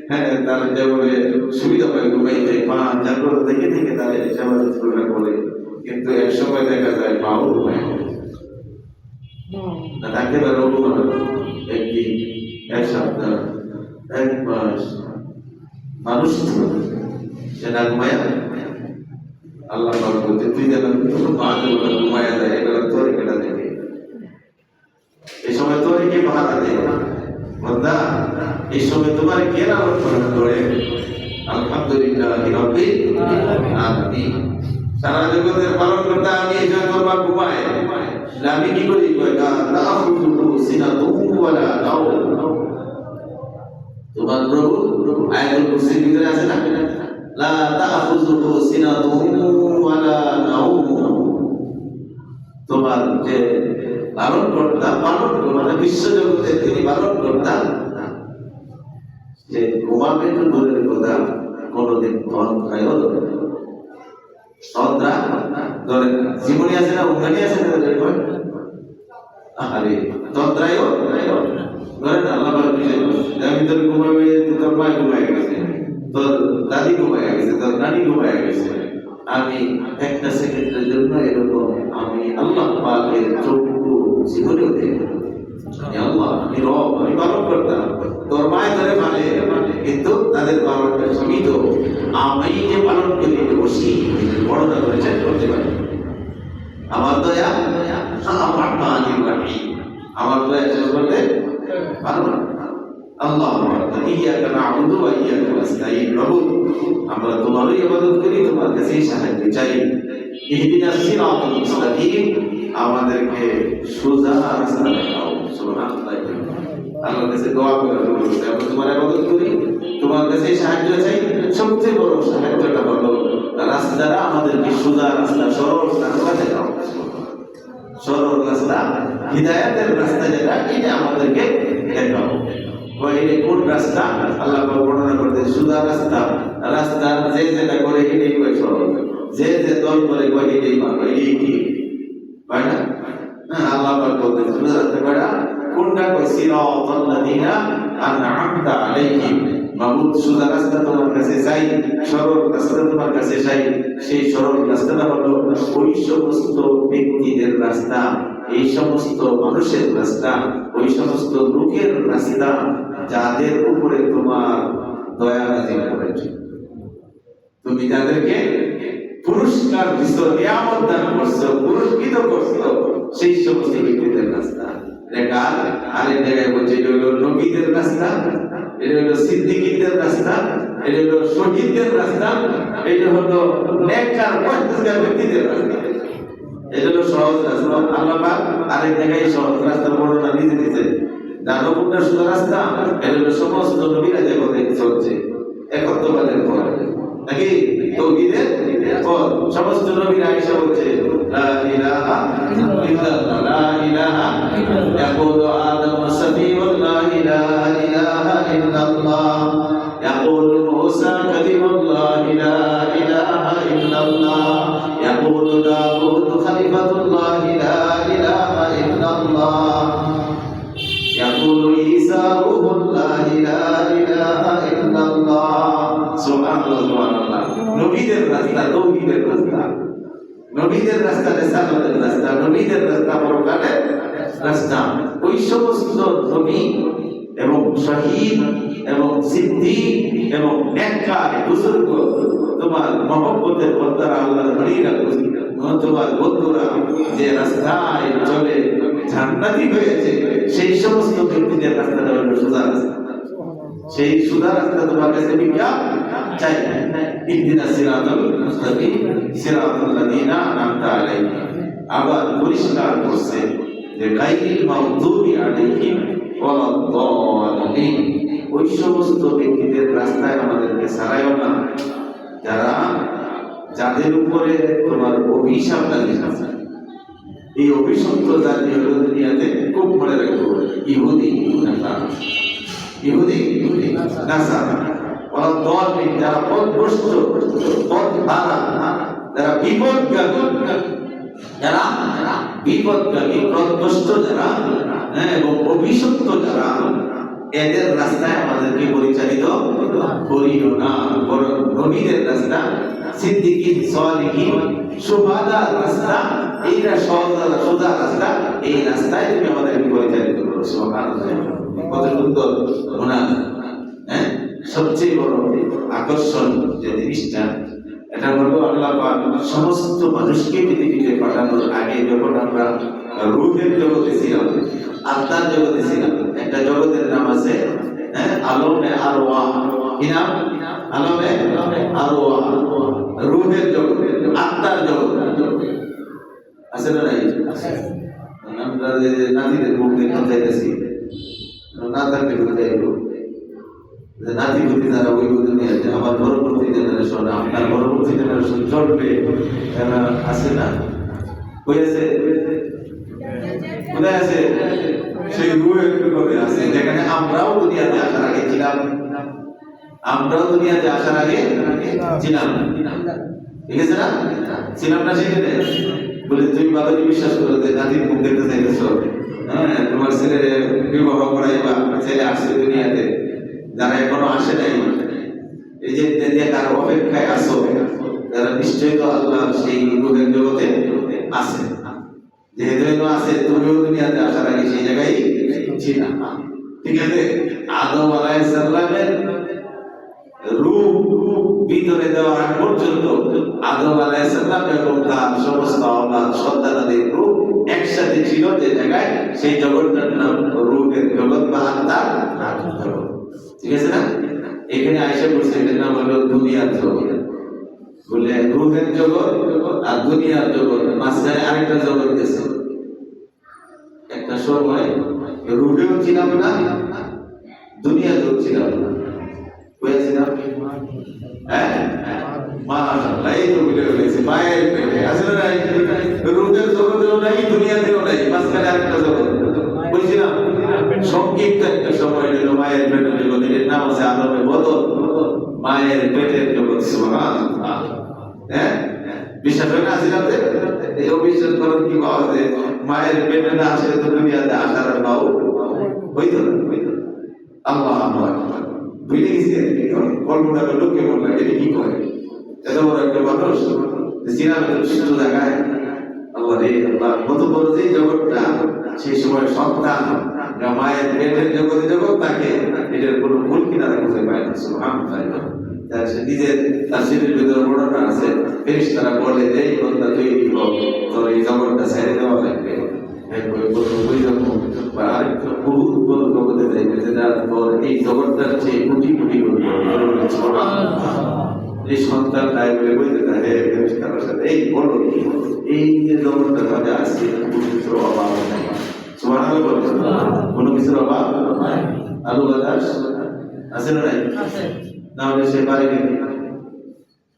হ্যাঁ তার যেভাবে সুবিধা হয় ঘুমাইতে, মা জাগ্রত থেকে থেকে তার সেবা শুশ্রূষা করে। কিন্তু এক সময় দেখা যায় মাও ঘুমায় না, থাকতে পারে একদিন, এক সপ্তাহ, এক মাস, মানুষ সে না ঘুমায়া। আল্লাহ বলতে তুই যেন মা ঘুমায়া যায়, এগুলো তোর কেটা দেখে, এই সময় তোর কে পাহারা দেয় বন্দা, এই সময় তোমার কে লালন করে। আলহামদুলিল্লাহ রাব্বিল আলামিন, সারা জগতের পালন করতে আমি এই জন্য তোর মা ঘুমায়, আমি কি করি? তাআখুযুহু সিনাতুহু ওয়ালা নাওম। তোমার প্রভু আয়াতুল কুরসির ভিতরে আছে না, লা তাআখুযুহু সিনাতুহু ওয়ালা নাওম। তোমার যে পালন কর্তা, মানে বিশ্বজগতের তিনি পালন কর্তা, যে ঘুমাবে তো দূরের কথা, কোনদিন তন্দ্রায়ও ধরে না। তন্দ্রা ধরে না, জীবনী আছে না, উঙ্গানি আছে না, আরে তন্দ্রায়ও ধরে না। আল্লাহ আমি তোর ঘুমাবে, তোর মা ঘুমায় গেছে, তোর দাদি ঘুমায় গেছে, তোর নানি ঘুমায় গেছে, আমি একটা সেকেন্ডের জন্য এরকম আমি আল্লাহ পাকের চক্ষু জীবনেও দেখব তাদের পালনটা সীমিত, আমি যে পালন করি বসি বড়টা করে চেক করতে পারি। আমার দয়া আমার পানি রাখি, আমার দয়া চেক করতে পারবো না। আল্লাহ ইয়াকা না'বুদু ওয়া ইয়াকা নাস্তাঈন, প্রভু আমরা তোমারই ইবাদত করি, তোমার কাছেই সাহায্য চাই। ইহদিনাস সিরাতাল মুস্তাকিম, আমাদেরকে সোজা রাস্তা দেখাও। সুবহানাল্লাহ, আল্লাহর কাছে দোয়া করে আমরা তোমার ইবাদত করি, তোমার কাছেই সাহায্য চাই। সবচেয়ে বড় সাহায্যটা হলো রাস্তাটা আমাদেরকে সোজা রাস্তা, সরল রাস্তা দেখাও। সরল রাস্তা, হিদায়াতের রাস্তা যেটা, এটা আমাদেরকে দেখাও। কোন রাস্তা? আল্লাহ বর্ণনা করতে সোজা রাস্তা, রাস্তা যে যেটা করে এটাই কয় সরল, যে যে দল করে কয় এটাই পারবে, এটাই ঠিক, হয় না? আল্লাহ বলতে সোজা রাস্তা কয়টা, কোনটা কয় সিরাতাল লাযিনা আন'আমতা আলাইহিম। মাবুদ সোজা রাস্তা তোমার কাছে চাই, সরল রাস্তা তোমার কাছে চাই। সেই সরল রাস্তাটা হলো ওই সমস্ত ব্যক্তিদের রাস্তা, এই সমস্ত মানুষের রাস্তা, ওই সমস্ত লোকের রাস্তা যাদের উপরে তোমার দয়া নাযিল করেছে, তুমি যাদেরকে পুরস্কার দিছো, নিয়ামত দান করছো, পুরস্কৃত করছো, সেই সমস্ত ব্যক্তিদের রাস্তা। আরেক জায়গায় বলছে এটা হলো নবীদের রাস্তা, এটা হলো সিদ্দিকীদের রাস্তা, এটা হলো শহীদদের রাস্তা, এটা হলো নেককার পরহেজগার ব্যক্তিদের রাস্তা। এটা হলো সহজ রাস্তা। আল্লাহ পাক আরেক জায়গায় সহজ রাস্তার বর্ণনা নিজে দিতে, জানো কোনটা সোজা রাস্তা? এটা হলো সমস্ত নবীরা জগতে চলছে একত্ববাদের পর, নাকি তাওহীদের পর সমস্ত নবীরা এসে বলছে লা ইলাহা ইল্লাল্লাহ, লা ইলাহা ইয়াকুলু আদম সাফিউল্লাহ, লা ইলাহা ইল্লাল্লাহ ইয়াকুলু মূসা কালিমুল্লাহ, লা ইলাহা ইল্লাল্লাহ ইয়াকুলু দাউদ খলিফাতুল্লাহ, লা ইলাহা ইল্লাল্লাহ ইয়াকুলু ঈসা রূহুল্লাহ, লা ইলাহা ইল্লাল্লাহ। সুবহানাল্লাহ, সুবহানাল্লাহ। নবীদের রাস্তা, তাওহীদের রাস্তা, নবীদের রাস্তা, রিসালাতের রাস্তা, নবীদের রাস্তা, পরকালের রাস্তা। ওই সমস্ত নবী এবং শহীদ এবং সিদ্দিক এবং নেককার বুজুর্গ, তোমার মহব্বতের বন্দারা, আল্লাহর ওলিরা, তোমার বন্ধুরা যে রাস্তায় চলে জান্নাতি হয়েছে, সেই সমস্ত ব্যক্তিদের রাস্তাটা হলো সোজা রাস্তা। সেই সোজা রাস্তা তোমার কাছে ভিক্ষা চাই। ইহদিনাস সিরাতাল মুস্তাকিম, সিরাতাল লাযিনা আন'আমতা আলাইহিম। আবার পরিষ্কার করছে যে গায়রিল মাগদুবি আলাইহিম ওয়ালাদ-দাল্লিন, ওই সমস্ত ব্যক্তিদের রাস্তায় আমাদেরকে ছাড়াইও না যাদের উপরে তোমার অভিশাপ নাযিল হয়েছে। এই অভিশপ্ত জাতি হলো দুনিয়াতে খুব মনে রাখবো, ইহুদি নাসারা, ইহুদি নাসারা। ওরা দলহীন, যারা পথভ্রষ্ট, পথহারা, যারা বিপদগামী, যারা বিপদগামী, পথভ্রষ্ট যারা, এবং অভিশপ্ত যারা, এদের রাস্তায় আমাদেরকে পরিচালিত করিও না, বরং নবীদের রাস্তা, সিদ্দিকীন, সালিহিন, শুহাদার রাস্তা, এইটা সোজা রাস্তা, এই রাস্তায় তুমি আমাদেরকে পরিচালিত করো। সুবহানাল্লাহ, কত সুন্দর ওনার সবচেয়ে বড় আকর্ষণ যে জিনিসটা, এটা হলো আল্লাহ পাক সমস্ত মানুষকে পৃথিবীতে পাঠানোর আগে, যখন আমরা রূহের জগতে ছিলাম, আত্মার জগতে ছিলাম, একটা জগতের নাম আছে আলমে আরওয়াহ। কি নাম? আলমে আরওয়াহ, রূহের জগৎ, আত্মার জগৎ আছে না? নাই? আমরা যে নাতিদের মুখ দেখতে চাইতেছি, না থাকলে কোথায় এলো নাতি পুতি যারা ওই দুনিয়াতে, আমার পরবর্তী জেনারেশন, আপনার পরবর্তী জেনারেশন চলবে, আছে না? হয়েছে কোথায় আছে? সেই রূহের জগতে আছে, যেখানে আমরাও দুনিয়াতে আসার আগে ছিলাম, আমরাও দুনিয়াতে আসার আগে ছিলাম, ঠিক আছে না? ছিলাম না সেখানে? বলে তুমি বাবাকে বিশ্বাস করো যে নাতির মুখ দেখতে চাইতেছ, তোমার ছেলের বিবাহ করাইবা, ছেলে আসছে দুনিয়াতে, যারা এখনো আসে নাই, এই যে দেখার অপেক্ষায় আসো, যারা নিশ্চয়ই তো আল্লাহ সেই রূহের জগতে আছে। যেহেতু আছে, তুমিও দুনিয়াতে আসার আগে সেই জায়গায় ছিলাম, ঠিক আছে? আদম আলাইহিস সালামের ভিতরে দেওয়ার আগ পর্যন্ত আদম আলাইহিস সালাম এবং তার সমস্ত আওলাদ সন্তানাদের রূহ একসাথে ছিল যে জায়গায়, সেই জগৎটার নাম রূহের জগৎ বা আত্মার জগৎ। ঠিক আছে না? এখানে আয়েশা বলছে এটার নাম হলো দুনিয়ার জগৎ। বলে রূহের জগৎ আর দুনিয়ার জগৎ, মাঝখানে আরেকটা জগৎ গেছে। একটা সময় রূহেও ছিলাম না, দুনিয়াতেও ছিলাম না, বুঝেছিলাম? হ্যাঁ, মাশাআল্লাহ, এই তো বুঝে গেছে। মায়ের পেটে আসলে নাই, রূহের জগতেও নাই, দুনিয়াতেও নাই, মাঝখানে আরেকটা জগৎ। বুঝছিলাম? সংক্ষিপ্ত একটা সময় হলো মায়ের পেটের জগৎ। এর নাম আছে আদমে বদল, মায়ের পেটের জগৎ। সুবহানাল্লাহ। হ্যাঁ, বিশ্বাস হয় না? আসিলাতে এই অবিশ্বাস করেন কি পাওয়া যায়? মায়ের পেটে না আসলে তো দুনিয়াতে আসার আর পাও হইতো না। আল্লাহ আল্লাহ বুঝে গেছি। কল্পনা করলো কেমন লাগে, এটা কি করে? এত বড় একটা মানুষ সিনার সুস্থ জায়গায়, আল্লাহ রে আল্লাহ, কত বড় যে জগৎটা, সেই সময় সন্তান মায়ের পেটের জগতে জগৎ তাকে এটার কোনো ভুল কিনারা খুঁজে পায় না। সুবহানাল্লাহ। সে নিজের তার শরীরের ভিতরে বর্ণনা আছে, ফেরেশতারা বলে যে এই বন্দা তৈরি হোক, তোর এই জগৎটা ছেড়ে দেওয়া লাগবে। এই জগৎটার চেয়ে কোটি কোটি এই সন্তান তাই বলে বলতে থাকে ফেরেশতার সাথে, এই বলো এই যে জগৎটার মাঝে আছে কোনো কিছুর অভাব নাই। সুবহানাল্লাহ বলছেন, কোনো কিছুর অভাব নাই। আলু বাতাস আছে না নাই? না হলে সে পারে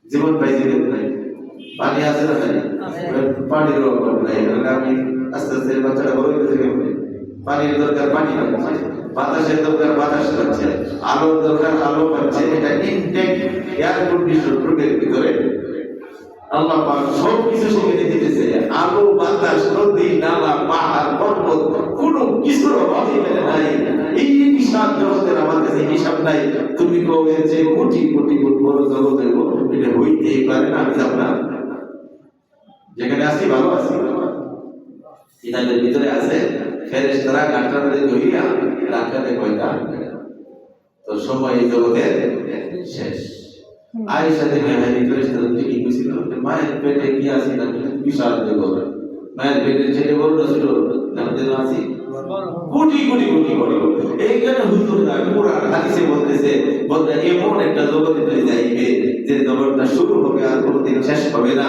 জীবন পাই, জীবন নাই। পানি আছে না নাই? পানির অভাব নাই। আমি আস্তে আস্তে বাচ্চাটা বড় হইতেছে, পানির দরকার পানি পাচ্ছে, বাতাসের দরকার বাতাস পাচ্ছে, আলোর দরকার আলো পাচ্ছে। এটা ইনটেক এয়ার কন্ডিশন রুমের ভিতরে আল্লাহ পাক সব কিছু সেখানে দিতেছে। আলো, বাতাস, নদী, নালা, পাহাড়, পর্বত, কোনো কিছুর অভাব এখানে নাই। এই বিশাল জগতের আমার কাছে হিসাব নাই। তুমি কবে যে কোটি কোটি বড় জগৎ এটা হইতেই পারে না। আমি যাব না, যেখানে আছি ভালো আছি। ইনাদের ভিতরে আছে ফেরেশতারা গাঁটটার মধ্যে ধরিয়া রাখতে কয়টা তো সময় এই জগতের শেষ। আয়েশা থেকে হাদিস ফেরেশতারা কি বুঝছিল, মায়ের পেটে কি আছে না, বিশাল জগৎ। মায়ের পেটে ছেলে বড় না ছোট, আমাদের আছে কোটি কোটি কোটি কোটি। এইখানে হুজুররা কোরআন হাদিসে বলতেছে, বলতে এমন একটা জগতে তুই যাইবে যে জগৎটা শুরু হবে আর কোনোদিন শেষ হবে না।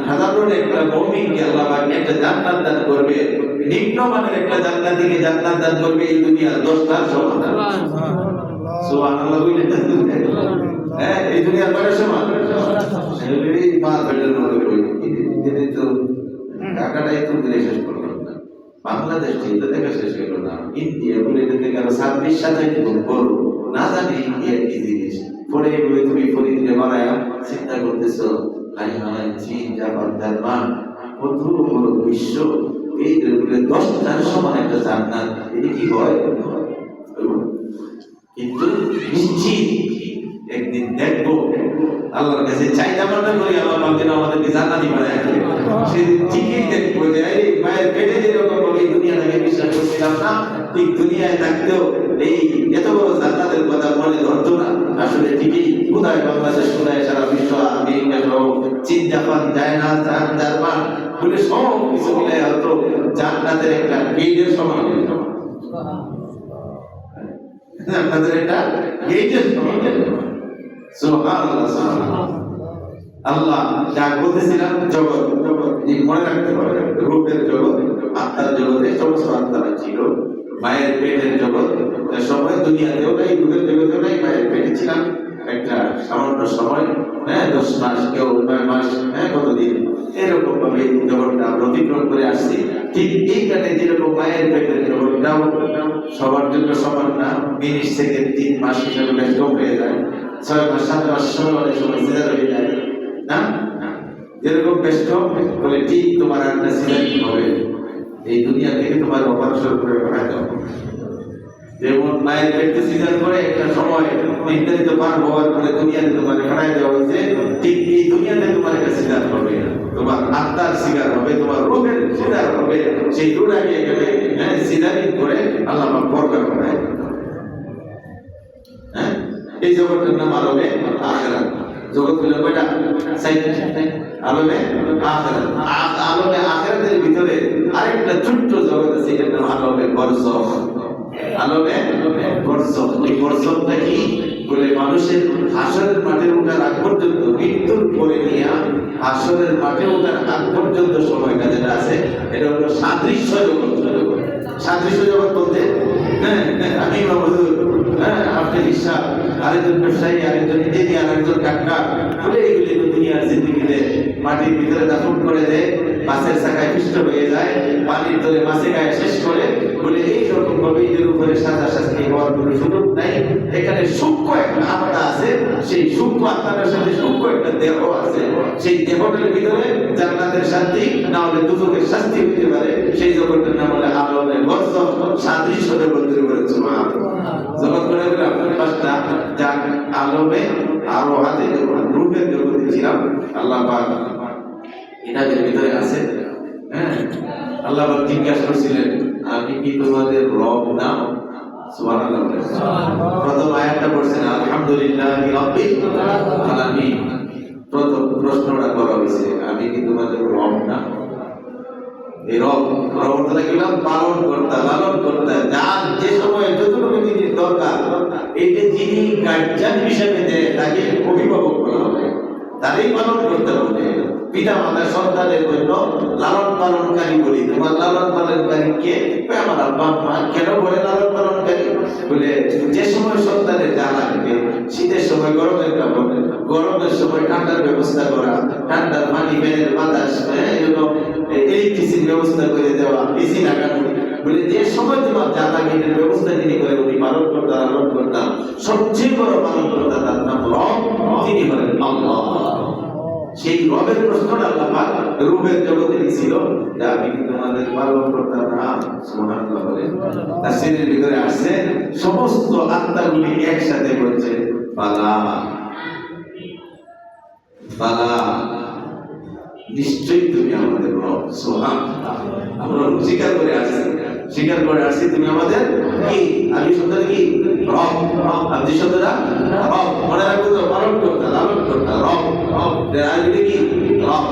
সাধারণ একটা মুমিনকে আল্লাহ পাক একটা জান্নাত দান করবে, নিম্নমানের একটা জান্নাতীকে জান্নাত দান করবে এই দুনিয়ার 10টার সমান। সুবহানাল্লাহ। হ্যাঁ, এই দুনিয়ার কয়টার সমান? এই মা পেটের মধ্যে এই তো টাকাটাই তো দিলে শেষ করলাম না। বাংলাদেশ চিন্তা দেখা শেষ হলো না। ইন্ডিয়া বলে থেকে আরো 26-27 গুণ বড়, না জানি ইন্ডিয়া কি জিনিস। পরে এগুলো তুমি ফরিদে বানায় চিন্তা করতেছো, হাই হাই চীন, জাপান, জার্মান, কত বড় বিশ্ব, এই বলে 10টার সমান একটা জান্নাত। এটা কি হয়? কিন্তু নিশ্চিত একদিন দেখবো, আল্লাহর কাছে চাইতে পারবে করি আল্লাহ পাক যেন আমাদেরকে জান্নাতি বানায়। সেদিন ঠিকই দেখবো যে এই মায়ের পেটে যেরকম এই দুনিয়াটাকে বিশ্বাস করছিলাম না, ঠিক দুনিয়ায় থাকতেও এই এত বড় জান্নাতের কথা মনে ধরতো না। আসলে ঠিকই কোথায় বাংলাদেশ, কোথায় সারা বিশ্ব, আমেরিকা সহ চীন, জাপান, চায়না, জার্মান বলে সব কিছু মিলে হয়তো জান্নাতের একটা গেটের সমান। জান্নাতের একটা গেটের সমান। সুবহানাল্লাহ, সুবহানাল্লাহ। আল্লাহ যা বলতেছিলাম জগৎ, মনে রাখতে পারবে রূপের জগৎ, আত্মার জগতে সমস্ত আত্মারা ছিল। মায়ের পেটের জগৎ সময় দুনিয়াতেও নাই, রূপের জগতেও নাই, মায়ের পেটে ছিলাম একটা সামান্য সময়। হ্যাঁ, 10 মাস, কেউ 9 মাস, হ্যাঁ কতদিন, এরকম ভাবে জগৎটা আমরা অতিক্রম করে আসছি। ঠিক এইখানে যেরকম মায়ের পেটের জগৎটাও সবার জন্য সমান না। মিনিট সেকেন্ড 3 মাস হিসাবে কম হয়ে যায়, 6 মাস 7 মাস সময় অনেক সময় সিজার হয়ে যায় না। যেরকম ব্যস্ত বলে ঠিক তোমার একটা সিজার হবে, এই দুনিয়া থেকে তোমার অপারেশন করে পাঠাতে হবে। যেমন মায়ের পেটে সিজার করে একটা সময় নির্ধারিত পার হওয়ার পরে দুনিয়াতে তোমার পাঠাই দেওয়া হয়েছে, ঠিক এই দুনিয়াতে তোমার একটা সিজার হবে, তোমার আত্মার সিজার হবে, তোমার রূহের সিজার হবে। সেই রূহটাকে এখানে সিজারিং করে আল্লাহ পাক বরকত বানায়। হ্যাঁ, এই জগতের নাম আরবে আখিরাত। জগৎ হলো কয়টা? চারটা। আলমে আখিরাত। আলমে আখিরাতের ভিতরে আরেকটা ছোট্ট জগৎ আছে, এটার নাম আলমে বরজখ। আলমে বরজখ। এই বরজখটা কি বলে? মানুষের হাসরের মাঠে ওঠার আগ পর্যন্ত, মৃত্যুর পরে নিয়ে হাসরের মাঠে ওঠার আগ পর্যন্ত সময়টা যেটা আছে, এটা হলো সাদৃশ্য জগৎ। সাদৃশ্য জগৎ বলতে আমি আপনি রিক্সা, আরেকজন ব্যবসায়ী, আরেকজন ইঞ্জিনিয়ার, আরেকজন ডাক্তার বলে এগুলি তো দুনিয়ার জিন্দিগিতে মাটির ভিতরে দাফন করে দেয়, মাছের চাকায় পিষ্ট হয়ে যায়, পানির তলে মাছে গায়ে শেষ করে বলে এইরকম ভাবে এদের উপরে সাজা শাস্তি হওয়ার কোনো সুযোগ নাই। এখানে সূক্ষ্ম একটা আত্মা আছে, সেই সূক্ষ্ম আত্মার সাথে সূক্ষ্ম একটা দেহ আছে, সেই দেহটার ভিতরে জান্নাতের শান্তি না হলে দুজকের শাস্তি হতে পারে। সেই জগতের নাম হলে আলমে বরজখ, সাদৃশ্য জগতের উপরে জগৎ করে বলে আপনার পাঁচটা যাক আলমে আরো হাতে রূপের জগতে ছিলাম। আল্লাহ পাক এটাদের ভিতরে আছে। আল্লাহ পাক জিজ্ঞাসা করছিলেন, আমি কি তোমাদের রব না? সুবহানাল্লাহ। প্রথম আয়াতটা পড়ছেন আলহামদুলিল্লাহি রাব্বিল আলামিন। প্রথম প্রশ্নটা করা হয়েছে, আমি কি তোমাদের রব না? এই রব অর্থটা গেলাম পালন কর্তা, লালন কর্তা, যার যে সময় যতটুকু জিনিস দরকার এইটা যিনি গার্জিয়ান হিসেবে দেয় তাকে অভিভাবক বলা হবে, তারই পালন করতে হবে। পিতা মাতা সন্তানের জন্য লালন পালনকারী বলি। তোমার লালন পালনকারী কে? আমার আব্বা মা। কেন বলে লালন পালনকারী? বলে যে সময় সন্তানের যা লাগবে, শীতের সময় গরমের কাপড়, গরমের সময় ঠান্ডার ব্যবস্থা করা, ঠান্ডার পানি, ফ্যানের বাতাস, ইলেকট্রিসিটির ব্যবস্থা করে দেওয়া, এসি লাগানো, বলে যে সময় তোমার যা লাগে এটার ব্যবস্থা যিনি করে উনি পালন করতাম, লালন করতাম। সবচেয়ে বড় পালন করতাম তার নাম রব, তিনি হলেন আল্লাহ। সেই রবের প্রশ্নটা আল্লাহ পাক রূপের জগতে ছিল, যে আমি কি তোমাদের পালন করতাম না? সুবহানাল্লাহ বলেন। তাফসীরের ভিতরে আসছে সমস্ত আত্মাগুলি একসাথে বলছে বালা বালা, নিশ্চয়ই তুমি আমাদের রব। সুবহানাল্লাহ। আমরা স্বীকার করে আসছি তুমি আমাদের কি? আমি শব্দটা কি? রব। আপনি শব্দটা রব। মনে রাখবো তো, পালন করতে, লালন করতে, রব। আরবি কি? রব।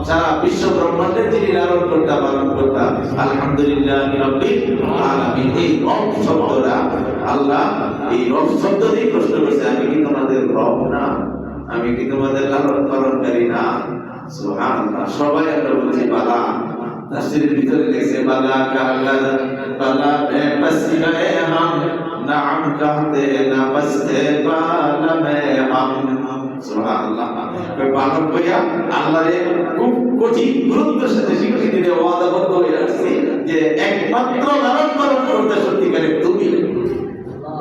সারা বিশ্ব ব্রহ্মাণ্ডের যিনি লালন করতে, পালন করতে, আলহামদুলিল্লাহি রাব্বিল আলামিন। এই রব শব্দটা আল্লাহ এই রব শব্দ দিয়ে প্রশ্ন করছে, আমি কি তোমাদের রব না? আমি কি তোমাদের লালন পালনকারী না? সুবহানাল্লাহ। সবাই আমরা বলছি বালা। তাফসীরের ভিতরে লেখছে বালা কালা বালা মে বস গয়ে হাম, নাম कहते না বসতে বালা মে হাম। সুবহানাল্লাহ। ওই পালন কইয়া আল্লাহরে খুব কঠিন গুরুত্বের সাথে স্বীকৃতি দিয়ে ওয়াদাবদ্ধ হয়ে আসছে যে একমাত্র লালন পালন করতে সত্যিকারে তুমি।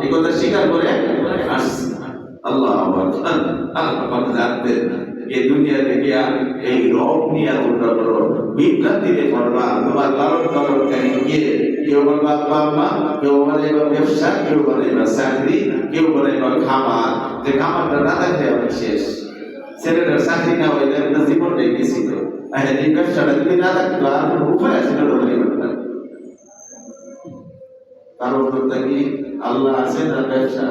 এই কথা স্বীকার করে আসছে। আল্লাহু আকবার। আল্লাহ জানতেন এই দুনিয়াতে গিয়া এই রব নিয়ে তোমরা করো বিভ্রান্তিতে পড়বা। তোমার লালন পালনকারী কে? কেউ বলবা আব্বা আম্মা, কেউ বলে বা ব্যবসা, কেউ বলে বা চাকরি, কেউ বলে বা খামার। যে খামারটা না থাকলে আমি শেষ। ছেলেটার চাকরি না হইলে একটা জীবনটাই গেছিল। এই ব্যবসাটা যদি না থাকতো আর কোনো উপায় আছে না? কারণ কি আল্লাহ আছে না ব্যবসা,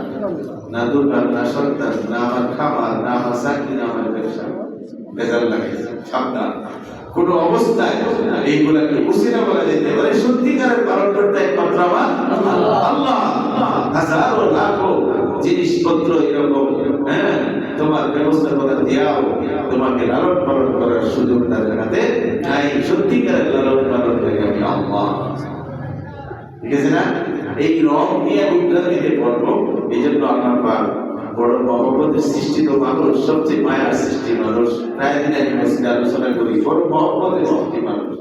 না দোকান, না সন্তান, না আমার খাবার, না আমার চাকরি, না আমার ব্যবসা। বেজার লাগে। সাবধান, কোন অবস্থায় এইগুলাকে উসিলা বলা যেতে পারে। সত্যিকারের পালন করতে একমাত্র আমার আল্লাহ। হাজারো লাখো জিনিসপত্র এরকম তোমার ব্যবস্থা করে দেওয়াও তোমাকে লালন পালন করার সুযোগ তাদের হাতে নাই। সত্যিকারের লালন পালন করে আমি আল্লাহ। ঠিক আছে না? এই রব নিয়ে বিভ্রান্তিতে পড়বো। এই জন্য আল্লাহ পাক বড় মহব্বতের সৃষ্টি তো মানুষ, সবচেয়ে মায়ার সৃষ্টি মানুষ। প্রায় দিন আমি মসজিদে আলোচনা করি, বড় মহব্বতের সৃষ্টি মানুষ।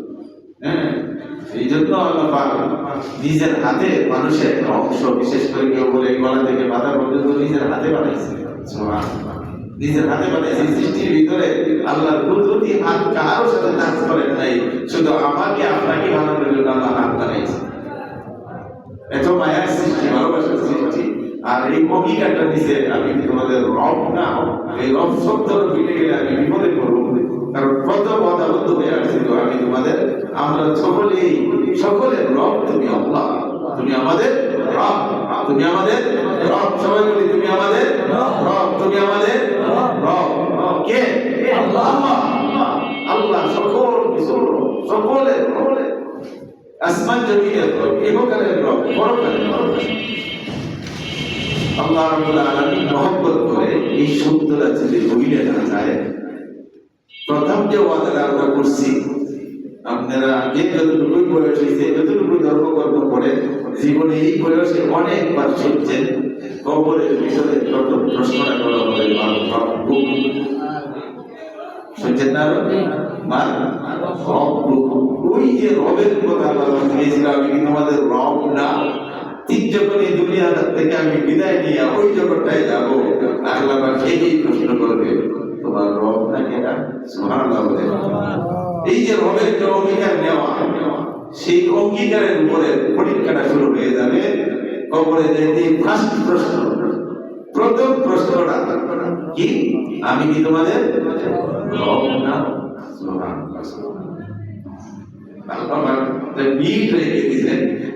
এই জন্য আল্লাহ পাক নিজের হাতে মানুষের একটা অংশ, বিশেষ করে কেউ বলে গলা থেকে মাথা পর্যন্ত নিজের হাতে বানাইছে। নিজের হাতে বানাইছে। সৃষ্টির ভিতরে আল্লাহর কুদরতি হাত কারোর সাথে কাজ করেন নাই, শুধু আমাকে আপনাকে বানানোর জন্য আল্লাহ হাত বানাইছে। এত মায়ার সৃষ্টি, ভালোবাসার সৃষ্টি। আর এই অঙ্গীকারটা দিছে আমি তোমাদের রব না। এই রব শব্দ মিলে গেলে আমি বিপদে পড়বো। কারণ কত বদাবদ্ধ হয়ে আসছিল আমি তোমাদের, আমরা সকলের রব তুমি আল্লাহ। তুমি আমাদের রব, তুমি আমাদের রব। সবাই বলি তুমি আমাদের রব, তুমি আমাদের রব। কে? আল্লাহ। আল্লাহ সকল কিছু, সকলের আসমান জমিনের রব, ইহকালের রব, পরকালের রব। আল্লাহ রাব্বুল আলামিন মহব্বত করে এই সত্যটা যদি ভুলে না যায়, প্রথম যে ওয়াদাটা আমরা করছি, আপনারা যে যতটুকু বয়স হয়েছে, যতটুকু ধর্মকর্ম করে জীবনে এই বয়সে অনেকবার শুনছেন, কবরের ভিতরে প্রথম প্রশ্নটা করা হবে শুনছেন না? ওই যে রবের কথা বলা হয়েছিল, আমি কি তোমাদের রব না? ঠিক যখন এই দুনিয়া থেকে আমি বিদায় নিয়ে ওই জগৎটায় যাবো, আল্লাহ এই প্রশ্ন করবে, তোমার রব না কেনা? সুবহানাল্লাহ বলে। এই যে রবের যে অঙ্গীকার নেওয়া, সেই অঙ্গীকারের উপরে পরীক্ষাটা শুরু হয়ে যাবে। কবরে যেতে ফার্স্ট প্রশ্ন, প্রথম প্রশ্নটা কি? আমি কি তোমাদের রব না?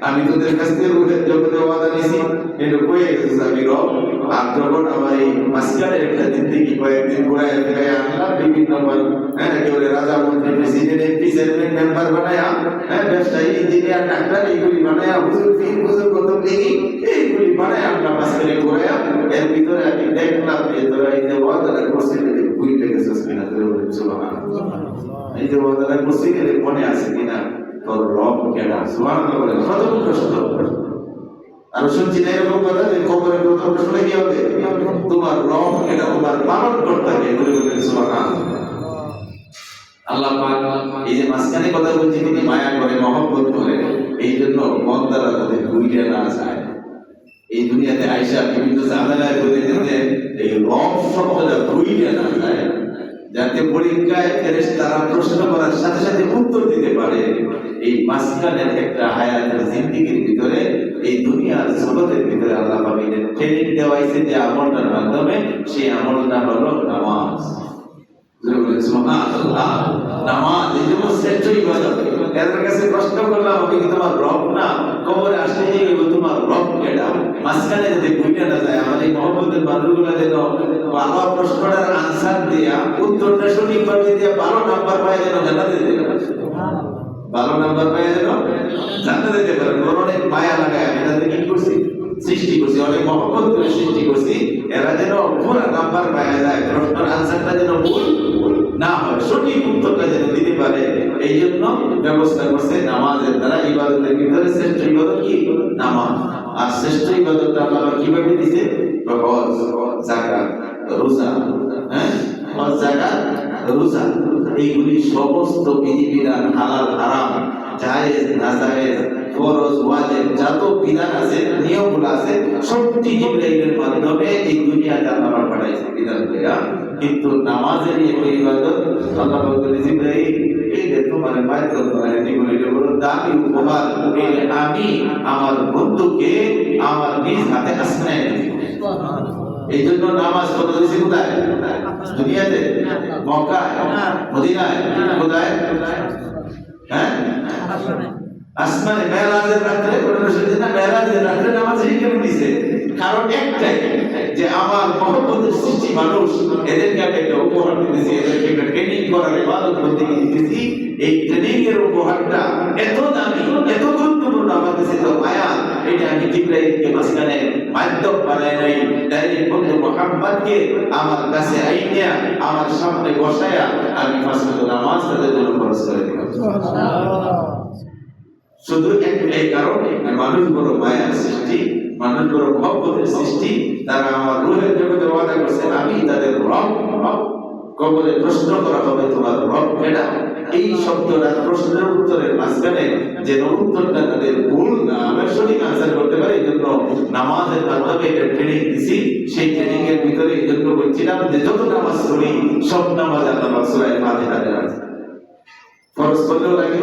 আমি তোদের কাছ থেকে জগতে ওয়াদা নিয়েছি, এটা কয়ে গেছিস আমি রব। আর যখন আমার এই মাঝখানে একটা জিন্দেগি কয়েকদিন ঘুরায় ফেরায় আনলাম, বিভিন্ন কেউ রাজা মন্ত্রী প্রেসিডেন্ট এমপি চেয়ারম্যান মেম্বার বানায়া, ব্যবসায়ী ইঞ্জিনিয়ার ডাক্তার এইগুলি বানায়া, হুজুর পীর হুজুর গৌতম লিগি এইগুলি বানায় আমরা মাঝখানে ঘুরায়া, এর ভিতরে আমি দেখলাম যে তোরা এই যে ওয়াদাটা করছিস ভুলে গেছিস কিনা, তোরা বলে সুবহানাল্লাহ। এই যে ওয়াদাটা করছিস এর মনে আছে কিনা, তোর রব কেডা? সুবহানাল্লাহ বলে। প্রথম প্রশ্ন। আর শুনছি না এরকম কথা যে কবরের প্রথম প্রশ্ন কি হবে? তোমার রব কেডা, তোমার পালন কর্তা কে? বলে সুবহানাল্লাহ। আল্লাহ পাক এই যে মাঝখানে কথা বলছি, তিনি মায়া করে, মহব্বত করে, এই জন্য বন্দারা তাদের ভুলে না যায়। এই দুনিয়াতে আইসা বিভিন্ন ঝামেলায় বলে যেতে এই রব শব্দটা ভুলে না যায়, যাতে পরীক্ষায় ফেরেশতারা প্রশ্ন করার সাথে সাথে উত্তর দিতে পারে। এই মাঝখানের একটা হায়াতের জিন্দেগির ভিতরে, এই দুনিয়ার জগতের ভিতরে আল্লাহ পাক এদের ট্রেনিং দেওয়াইছে যে আমলটার মাধ্যমে, সেই আমলটা হলো নামাজ। সুবহানাল্লাহ। নামাজ এই জন্য শ্রেষ্ঠ ইবাদত। এদের কাছে প্রশ্ন করলাম, আমি কি তোমার রব না? কবরে আসলে যে তোমার রব কেডা? মাঝখানে যদি বুঝতে না যায়, আমাদের মহব্বতের মানুষগুলো যেন ভালো প্রশ্নটার আনসার দিয়া, উত্তরটা সঠিকভাবে দিয়া ভালো নাম্বার পায়, যেন জান্নাতে যেতে পারে। ভালো নাম্বার পায় যেন জান্নাতে যেতে পারে। অনেক মায়া লাগায় আমি তাদের কি করছি, সৃষ্টি করছি, অনেক মহব্বত করে সৃষ্টি করছি, এরা যেন পুরো নাম্বার পাওয়া যায়, প্রশ্নের আনসারটা যেন ভুল না হয়, সঠিক উত্তরটা যেন দিতে পারে। এই জন্য ব্যবস্থা করছে নামাজের দ্বারা। ইবাদতের ভিতরে শ্রেষ্ঠ ইবাদত কি? নামাজ। আর শ্রেষ্ঠ ইবাদতটা আল্লাহ কিভাবে দিয়েছে? হজ, যাকাত, রোজা। হজ, যাকাত, রোজা, এইগুলি সমস্ত বিধিবিধান, হালাল হারাম, জায়েজ নাজায়েজ, ফরজ ওয়াজিব, যত বিধান আছে, নিয়মগুলো আছে, সবটি জিবরাইলের মাধ্যমে এই দুনিয়াতে আল্লাহ পাঠাইছে বিধান দেয়া। কিন্তু নামাজের একটা ইবাদত আল্লাহ বলে, জিবরাইল এই যে তোমার মাধ্যম বানায় জীবনে এটা বড় দামি উপহার, এই আমি আমার বন্ধুকে আমার নিজ হাতে আসমানে দিই। এই জন্য নামাজ কত দিয়েছে কোথায়? দুনিয়াতে, মক্কায়, মদিনায়, কোথায়? আসমানে মেরাজের রাতে, মেরাজের রাতে নামাজ শিখে দিয়েছে। কারণ একটাই, যে আমার মহব্বতের সৃষ্টি মানুষ, এদেরকে আমি একটা উপহার দিতেছি, এদেরকে একটা ট্রেনিং করার ইবাদত করতে দিতেছি। এই ট্রেনিং এর উপহারটা এত দামি, এত গুরুত্বপূর্ণ আমার কাছে, তো মায়া, এটা আমি জিবরাইলকে মাঝখানে মাধ্যম বানাই নাই, ডাইরেক্ট বন্ধু মুহাম্মদকে আমার কাছে আইনা আমার সামনে বসায়া আমি পাঁচ ওয়াক্ত নামাজ তাদের জন্য ফরজ করে দিলাম। শুধু এই কারণে মানুষ বড় মায়ার সৃষ্টি, মানুষ বড় মহব্বতের সৃষ্টি, তারা আমার রূহের জগতে ওয়াদা করছে আমি তাদের রব। কবরে প্রশ্ন করা হবে, তোমার রব কেডা? এই শব্দটা প্রশ্নের উত্তরের মাঝখানে যেন উত্তরটা তাদের ভুল না, আমরা সঠিক আনসার করতে পারি। এই জন্য নামাজের মাধ্যমে এটা ট্রেনিং দিছি। সেই ট্রেনিং এর ভিতরে এই জন্য বলছিলাম যে যত নামাজ পড়ি, সব নামাজ আল্লাহ সূরা ফাতিহাতে আছে। ফরজ পড়লেও লাগে,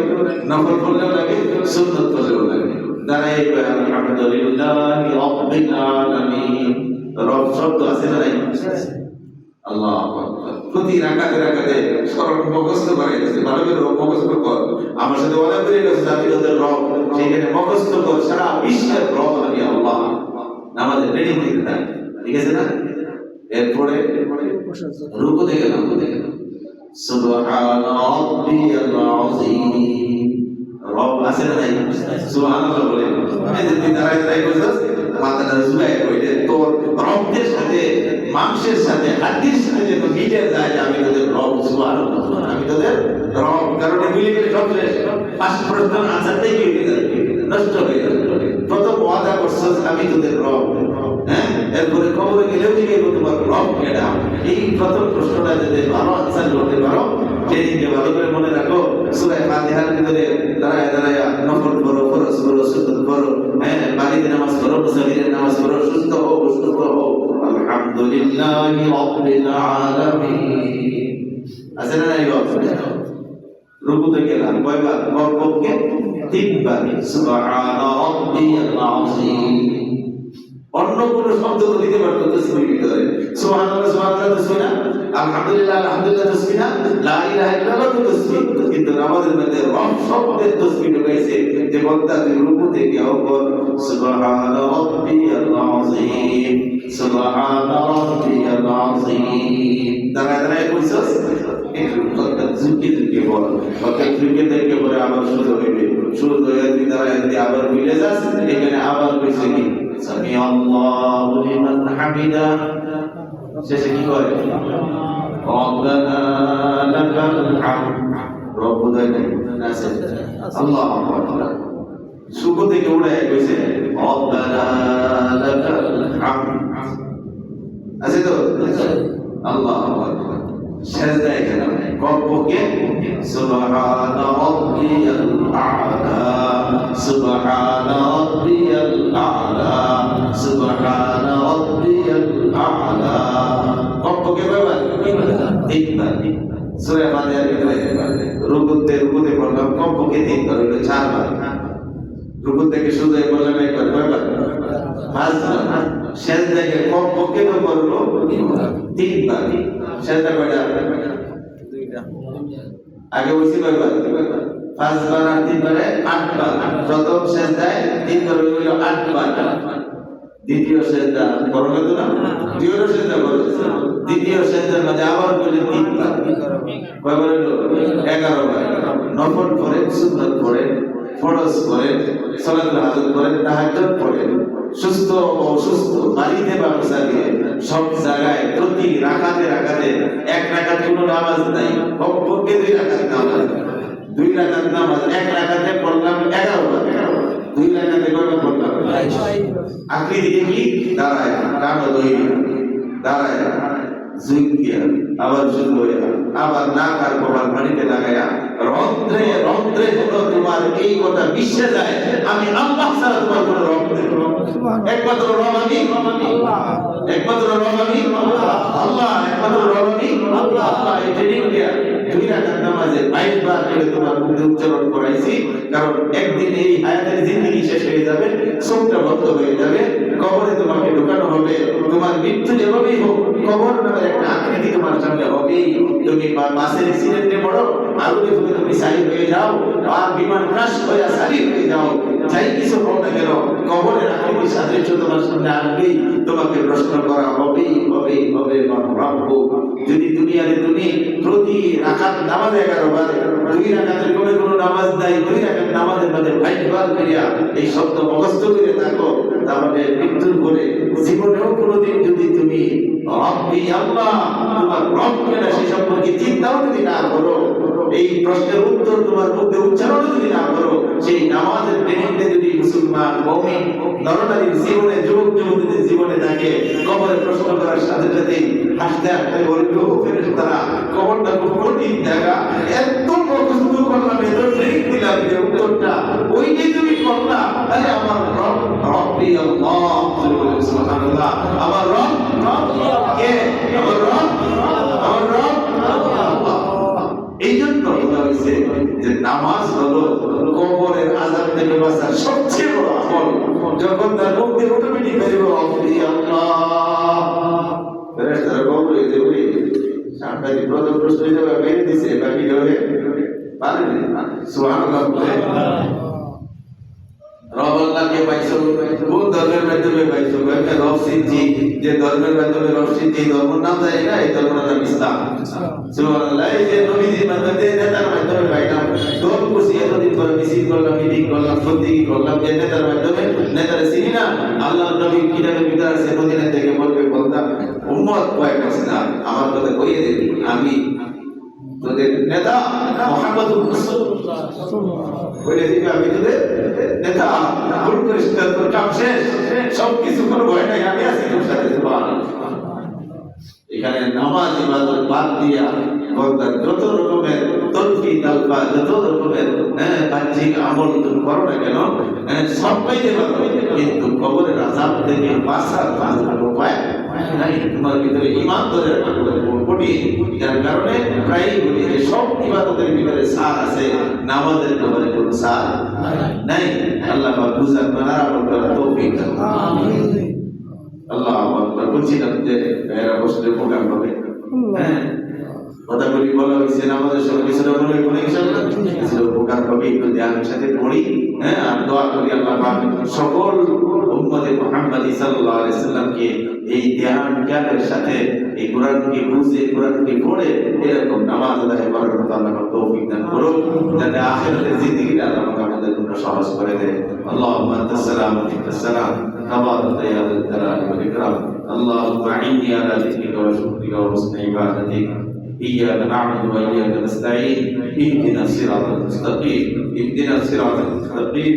নফল পড়লেও লাগে, সুন্নাত পড়লেও লাগে। দাঁড়াই আলহামদুলিল্লাহি রাব্বিল আলামিন, রব শব্দ আছে না নাই? আল্লাহু আকবার। প্রতি রাকাতে রাকাতে স্মরণ মুখস্থ করে দিয়েছে, ভালো করে মুখস্থ কর। আমার সাথে ওয়াদা করে গেছে আমি তোদের রব, সেখানে মুখস্থ কর, সারা বিশ্বের রব আমি আল্লাহ। নামাজে ট্রেনিং দিতে থাকে, ঠিক আছে না? এরপরে রুকুতে গেলাম সুবহান রাব্বিয়াল আযীম রব আছে না নাই সুবহানাল্লাহ বলে এই যে তুই দাঁড়ায় দাঁড়ায় কইছস মাথাটা ঝুলায় কইলে তোর রবের সাথে মাংসের সাথে হাড়ির সাথে যেন মিলে যায় আমি তোদের রব সুবহানাল্লাহ আমি তোদের রব কারণ মিলে গেলে সব শেষ পাঁচ প্রশ্ন আনসারটাই কি হয়ে যাবে নষ্ট হয়ে যাবে প্রথম ওয়াদা করছস আমি তোদের রব হ্যাঁ এরপরে কবরে গেলেও জিজ্ঞেস তোমার রব কেডা এই প্রথম প্রশ্নটা যদি ভালো আনসার করতে পারো সেদিনকে ভালো করে মনে রাখো সূরা ফাতিহার ভিতরে দাঁড়ায় দাঁড়ায় নফল করো ফরজ করো সুন্নাত করো হ্যাঁ বাড়িতে নামাজ পড়ো মুসাফিরের নামাজ পড়ো সুস্থ হও আলহামদুলিল্লাহি রাব্বিল আলামিন আছে না নাই রুকুতে গেলাম কয়বার কমপক্ষে তিনবার সুবহান রাব্বিয়াল আযীম অন্য কোন শব্দ দিতে পারতো তাসবিহ ভিতরে সুবহানাল্লাহ সুবহানাল্লাহ তাসবিহ না আলহামদুলিল্লাহ আলহামদুলিল্লাহ তাসবিহ না লা ইলাহা ইল্লাল্লাহ তাসবিহ কিন্তু আমাদের মধ্যে রব শব্দের তাসবিহ ঢুকাইছে যে বান্দা তুই রুকুতে গিয়ে বল সুবহান রাব্বিয়াল আযীম সুবহান রাব্বিয়াল আযীম দাঁড়ায় দাঁড়ায় কইছস ঝুঁকি বল ঝুঁকি দেখে পরে আবার শুরু হইবে শুরু হয়ে তুই দাঁড়ায় আবার মিলে যাস এখানে আবার কইছে কি সামি আল্লাহু লিমান হামিদা শেষে কি করে রব্বানা লাকাল হামদ রব্বুনা নাসে আল্লাহু আকবার সুকো থেকে উড়ে কইছে রব্বানা লাকাল হামদ আছে তো আল্লাহু আকবার সেজদায় গেলাম কমপক্ষে সুবহান রাব্বিয়াল আ'লা সুবহান রাব্বিয়াল আ'লা সুবহান রাব্বিয়াল আ'লা কমপক্ষে কয়বার তিনবার সূরা ফাতিহার ভিতরে রুকুতে পড়লাম কমপক্ষে তিনবার হলো চারবার রুকু থেকে সুজদায় পড়লাম একবার কয়বার পাঁচবার সেজদায় কমপক্ষে তো পড়লো তিনবার সেজদা কয়টা দুইটা আগে বলছি কয়বার পাঁচবার আর তিনবারে আটবার প্রথম সেজদায় তিনবার হইল আটবার দ্বিতীয় সেজদা করবে তো না দ্বিতীয় সেজদা করবে দ্বিতীয় সেজদার মধ্যে আবার বলে তিনবার কয়বার হইল 11 বার নফল পড়ে সুন্নাত পড়ে ফরজ পড়ে সালাতুল হাজত পড়ে তাহাজ্জুদ পড়ে সুস্থ অসুস্থ বাড়িতে বা মুসাফিরে সব জায়গায় প্রতি রাকাতে এক রাকাত কোনো নামাজ নাই কমপক্ষে 2 রাকাত নামাজ 2 রাকাত নামাজ এক রাকাতে পড়লাম 11 বার 2 রাকাতে কয়বার পড়লাম 22 আকৃতি দেখি দাঁড়ায় কানো দই দাঁড়ায় ঝুঁকিয়া আবার শুরু হয়ে আবার নাক আর কপাল পানিতে লাগায়া রন্ধ্রে হলো তোমার এই কথা বিশ্বে যায় আমি আল্লাহ ছাড়া তোমার কোনো রব নেই একমাত্র রব আমি আল্লাহ একমাত্র রব আমি আল্লাহ একমাত্র রব আমি আল্লাহ এই ট্রেনিং দেয়া 2 রাকাত নামাজে 22 বার করে তোমার মুখে উচ্চারণ করাইছি কারণ একদিন এই হায়াতের জিন্দেগি শেষ হয়ে যাবে চোখটা বন্ধ হয়ে যাবে কবরে তোমাকে ঢোকানো হবে তোমার মৃত্যু যেভাবেই হোক কবর নামের একটা আকৃতি তোমার সামনে হবেই তুমি বাসের অ্যাক্সিডেন্টে পড়ো আগুনে তুমি সারি হয়ে যাও আর বিমান ক্রাশ হয়ে সারি হয়ে যাও যাই কিছু হোক না কেন কবরের আকৃতি সাদৃশ্য তোমার সামনে আসবেই তোমাকে প্রশ্ন করা হবেই রব্বু যদি দুনিয়াতে তুমি প্রতি রাকাত নামাজ 11 বার 2 রাকাতের কোনো নামাজ নাই 2 রাকাত নামাজের মধ্যে 22 বার করিয়া এই শব্দ মুখস্থ করে থাকো তাহলে মৃত্যুর পরে জীবনেও কোনোদিন যদি তুমি রব্বি আল্লাহ তোমার রব কেনা সে সম্পর্কে চিন্তাও যদি না করো এই প্রশ্নের উত্তর তোমার মুখে উচ্চারণ যদি না করো সেই নামাজের ট্রেনিংতে যদি মুসলমান মুমিন নরনারীর জীবনে যুবক যুবতীদের জীবনে থাকে কবরে প্রশ্ন করার সাথে সাথে হাসতে হাসতে বলবে ও ফেরেশতারা কবরটা খুব কঠিন জায়গা এত মুখস্থ করলাম এত ট্রেনিং দিলাম যে উত্তরটা ওই যে তুমি করলা আরে আমার রব রব্বি আল্লাহ সুবহানাল্লাহ আমার রব কে আমার রব এই জন্য বলা হয়েছে যে নামাজ হলো কবরের আযাব থেকে বাঁচার সবচেয়ে বড় আমল যখন তার মুখ দিয়ে অটোমেটিক বেরিয়ে রব্বি আল্লাহ ফেরেশতারা কবরে যাবে সাংঘাতিক প্রথম প্রশ্ন হিসেবে বেরিয়ে দিছে বাকি হবে পারেনি সুবহানাল্লাহ রব আল্লাহকে পাইছো কোন ধর্মের মাধ্যমে পাইছো একটা রব সিদ্ধি যে ধর্মের মাধ্যমে রব সিদ্ধি ধর্মের নাম জানি না এই ধর্মের নাম ইসলাম সুবহানাল্লাহ এই যে নবীজির মাধ্যমে নেতার মাধ্যমে পাইলাম দল খুশি এতদিন পরে মিছিল করলাম মিটিং করলাম সত্যি করলাম যে নেতার মাধ্যমে নেতার চিনি না আল্লাহ নবী কিতাবের ভিতরে আছে মদিনা থেকে বলবে বলতা উম্মত কয়েক আছে না আমার কথা কইয়ে দিবি আমি তোদের নেতা মুহাম্মদুর রাসূলুল্লাহ বলে দিবি আমি তোদের নেতা ভুল করিস না তোর কাম শেষ সব কিছু কোনো ভয় নাই আমি আছি তোর সাথে সুবহানাল্লাহ এখানে নামাজ ইবাদত বাদ দিয়া বলতার যত রকমের তলফি তালফা যত রকমের বাহ্যিক আমল তুমি করো না কেন সব পাইতে পারো কিন্তু কবরের আযাব থেকে বাঁচার কোনো উপায় নাই তোমার ভিতরে ঈমান ধরে রাখা কঠিন যার কারণে প্রায়ই বলি যে সব ইবাদতের ভিতরে সার আছে নামাজের ব্যাপারে কোনো সার নাই আল্লাহ পাক বুঝার মানার আমল করার তৌফিক দান আমিন আল্লাহ আকবার বলছিলাম যে এরা বসলে প্রোগ্রাম হবে হ্যাঁ কথা বলি বলা হয়েছে আমাদের সঙ্গে কিছুটা মনে হয় কোনো ইনশাআল্লাহ কিছু প্রোগ্রাম হবে একটু ধ্যানের সাথে পড়ি হ্যাঁ আর দোয়া করি আল্লাহ পাক সকল উম্মতে মুহাম্মাদি সাল্লাল্লাহু আলাইহি সাল্লামকে এই ধ্যান জ্ঞানের সাথে এই কোরআনকে বুঝে কোরআনকে পড়ে এরকম নামাজ আদায় করার মতো আল্লাহ পাক তৌফিক দান করুন যাতে আখিরাতের জিন্দেগিটা আল্লাহ পাক আমাদের জন্য সহজ করে দেয় আল্লাহুম্মা আনতাস সালাম ওয়া আনতাস সালাম تبارك يا ذا الجلال والإكرام اللهم أعني على ذكرك وشكرك وحسن عبادتك إياك نعبد وإياك نستعين اهدنا الصراط المستقيم اهدنا الصراط المستقيم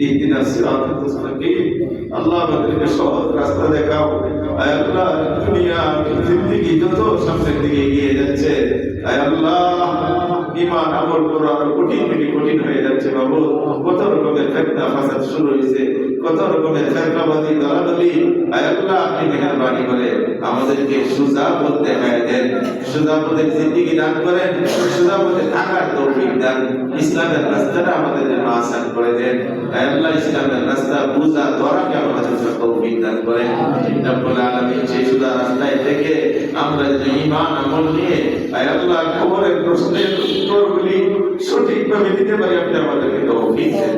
اهدنا الصراط المستقيم الله بدرك সহজ রাস্তা দেখাও আয় আল্লাহ দুনিয়া জিন্দেগি যত সামনের দিকে এগিয়ে যাচ্ছে আয় আল্লাহ ঈমান আমল করা আরো কঠিন থেকে কঠিন হয়ে যাচ্ছে বাবু কত রকমের ফিতনা ফাসাদ শুরু হয়েছে কত রকমের ফিরকাবাদী দলাদলি আয় আল্লাহ আপনি মেহেরবানি করে আমাদেরকে সুজা পথ দেখায় দেন সুজা পথে জিন্দেগি দান করেন সুজা পথে থাকার তৌফিক দেন ইসলামের রাস্তাটা আমাদের জন্য আসান করে দেন আয় আল্লাহ ইসলামের রাস্তা বুঝা ধরাকে আমাদের জন্য তৌফিক দান করেন রব্বুল আলামিন সেই সুজা রাস্তায় থেকে আমরা যে ঈমান আমল নিয়ে আয় আল্লাহ কবরের প্রশ্নের উত্তরগুলি সঠিকভাবে দিতে পারি আপনি আমাদেরকে তৌফিক দেন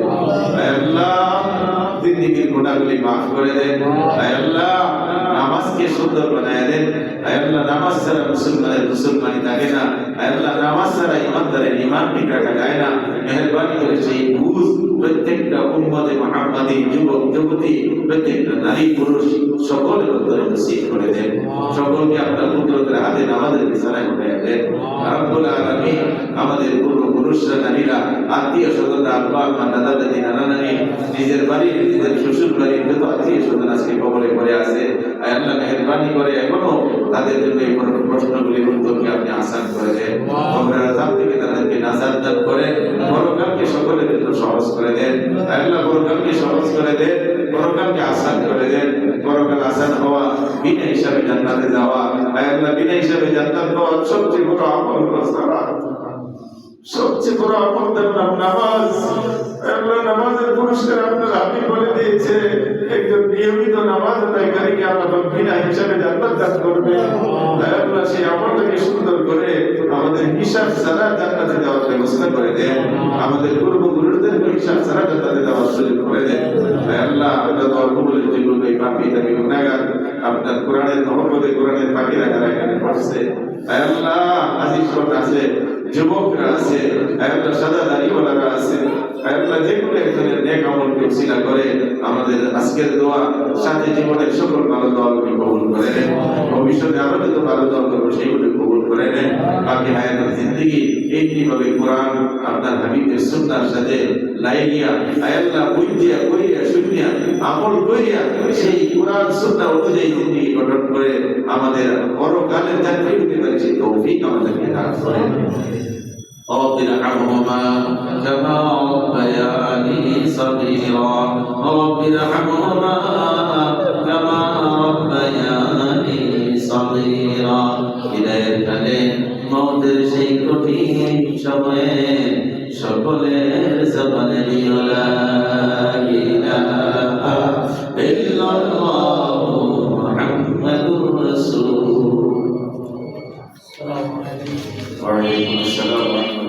আয় আল্লাহ জিন্দেগির গুনাহগুলি maaf করে দেন আয় আল্লাহ নামাজকে সুন্দর বানায় দেন আয় আল্লাহ নামাজ ছাড়া মুসলমানের মুসলমানি থাকে না আয় আল্লাহ নামাজ ছাড়া ইমানদারের ঈমান ঠিক রাখা যায় না মেহেরবানি করে সেই বুঝ প্রত্যেকটা উম্মতে মুহাম্মাদি যুবক যুবতী প্রত্যেকটা নারী পুরুষ সকলের অন্তরে নসিব করে দেন সকলকে আপনার কুদরতের হাতে নামাজের বিছানায় উঠায় দেন রব্বুল আলামিন আমাদের পূর্বপুরুষরা নারীরা আত্মীয় স্বজনরা আব্বা মা দাদা দাদি নানা নানি নিজের বাড়ি নিজের শ্বশুর বাড়ির যত আত্মীয় স্বজন আজকে কবরে পড়ে আছে আয় আল্লাহ মেহেরবানি করে এখনো তাদের জন্য এই প্রশ্নগুলির উত্তরকে আপনি আসান করে দেন কবরের আযাব থেকে তাদেরকে নাজাত দান করে পরকালকে সকলের জন্য সহজ করে দেন আয় আল্লাহ পরকালকে সহজ করে দেন পরকালকে আসান করে দেন পরকাল আসান হওয়া বিনা হিসাবে জান্নাতে যাওয়া আয় আল্লাহ বিনা হিসাবে জান্নাত পাওয়ার সবচেয়ে বড় আমল হলো সালাত সবচেয়ে বড় আমল তার নামাজ আল্লাহ নামাজের পুরস্কার আপনার হাবিব বলে দিয়েছে একজন নিয়মিত নামাজ আদায়কারীকে আল্লাহ বিনা হিসাবে জান্নাত দান করবে আল্লাহ সেই আমলটাকে সুন্দর করে আমাদের হিসাব ছাড়া জান্নাতে যাওয়ার ব্যবস্থা করে দেন আমাদের পূর্বপুরুষদের হিসাব ছাড়া জান্নাতে যাওয়ার সুযোগ করে দেন আল্লাহ আমরা দোয়া কবুলের জন্য এই পাপী দাবি গুনাহগার আপনার কোরআনের মহব্বতে কোরআনের পাখিরা যারা এখানে পড়ছে আল্লাহ আজিজ আছে যুবকরা আছে আল্লাহ সাদা দাড়িওয়ালারা আছে আল্লাহ যে কোনো একজনের নেক আমলকে উসিলা করে আমাদের আজকের দোয়া সাথে জীবনের সকল ভালো দোয়াগুলি কবুল করে নেন ভবিষ্যতে আরো যত ভালো দোয়া করবো সেইগুলি কবুল করে নেন বাকি হায়াতের জিন্দেগি এইভাবে কোরআন আপনার হাবিবের সুন্নাহর সাথে লাইনিয়া আল্লাহ বুঝিয়া কইয়া শুনিয়া আমল কইয়া সেই কোরআন সুন্নাহ অনুযায়ী জিন্দেগি গঠন করে আমাদের পরকালের জান্নাতে যেতে পারি সেই তৌফিক আমাদেরকে দান করেন رب ارحمهما كما ربياني صغيرا رب ارحمهما كما ربياني صغيرا হৃদয়ের কালে মওতের সেই কঠিন সময়ে সকলের জবানে নিও লা ইলাহা ইল্লাল্লাহ মুহাম্মাদুর রাসূল ওয়া আলাইকুম আসসালাম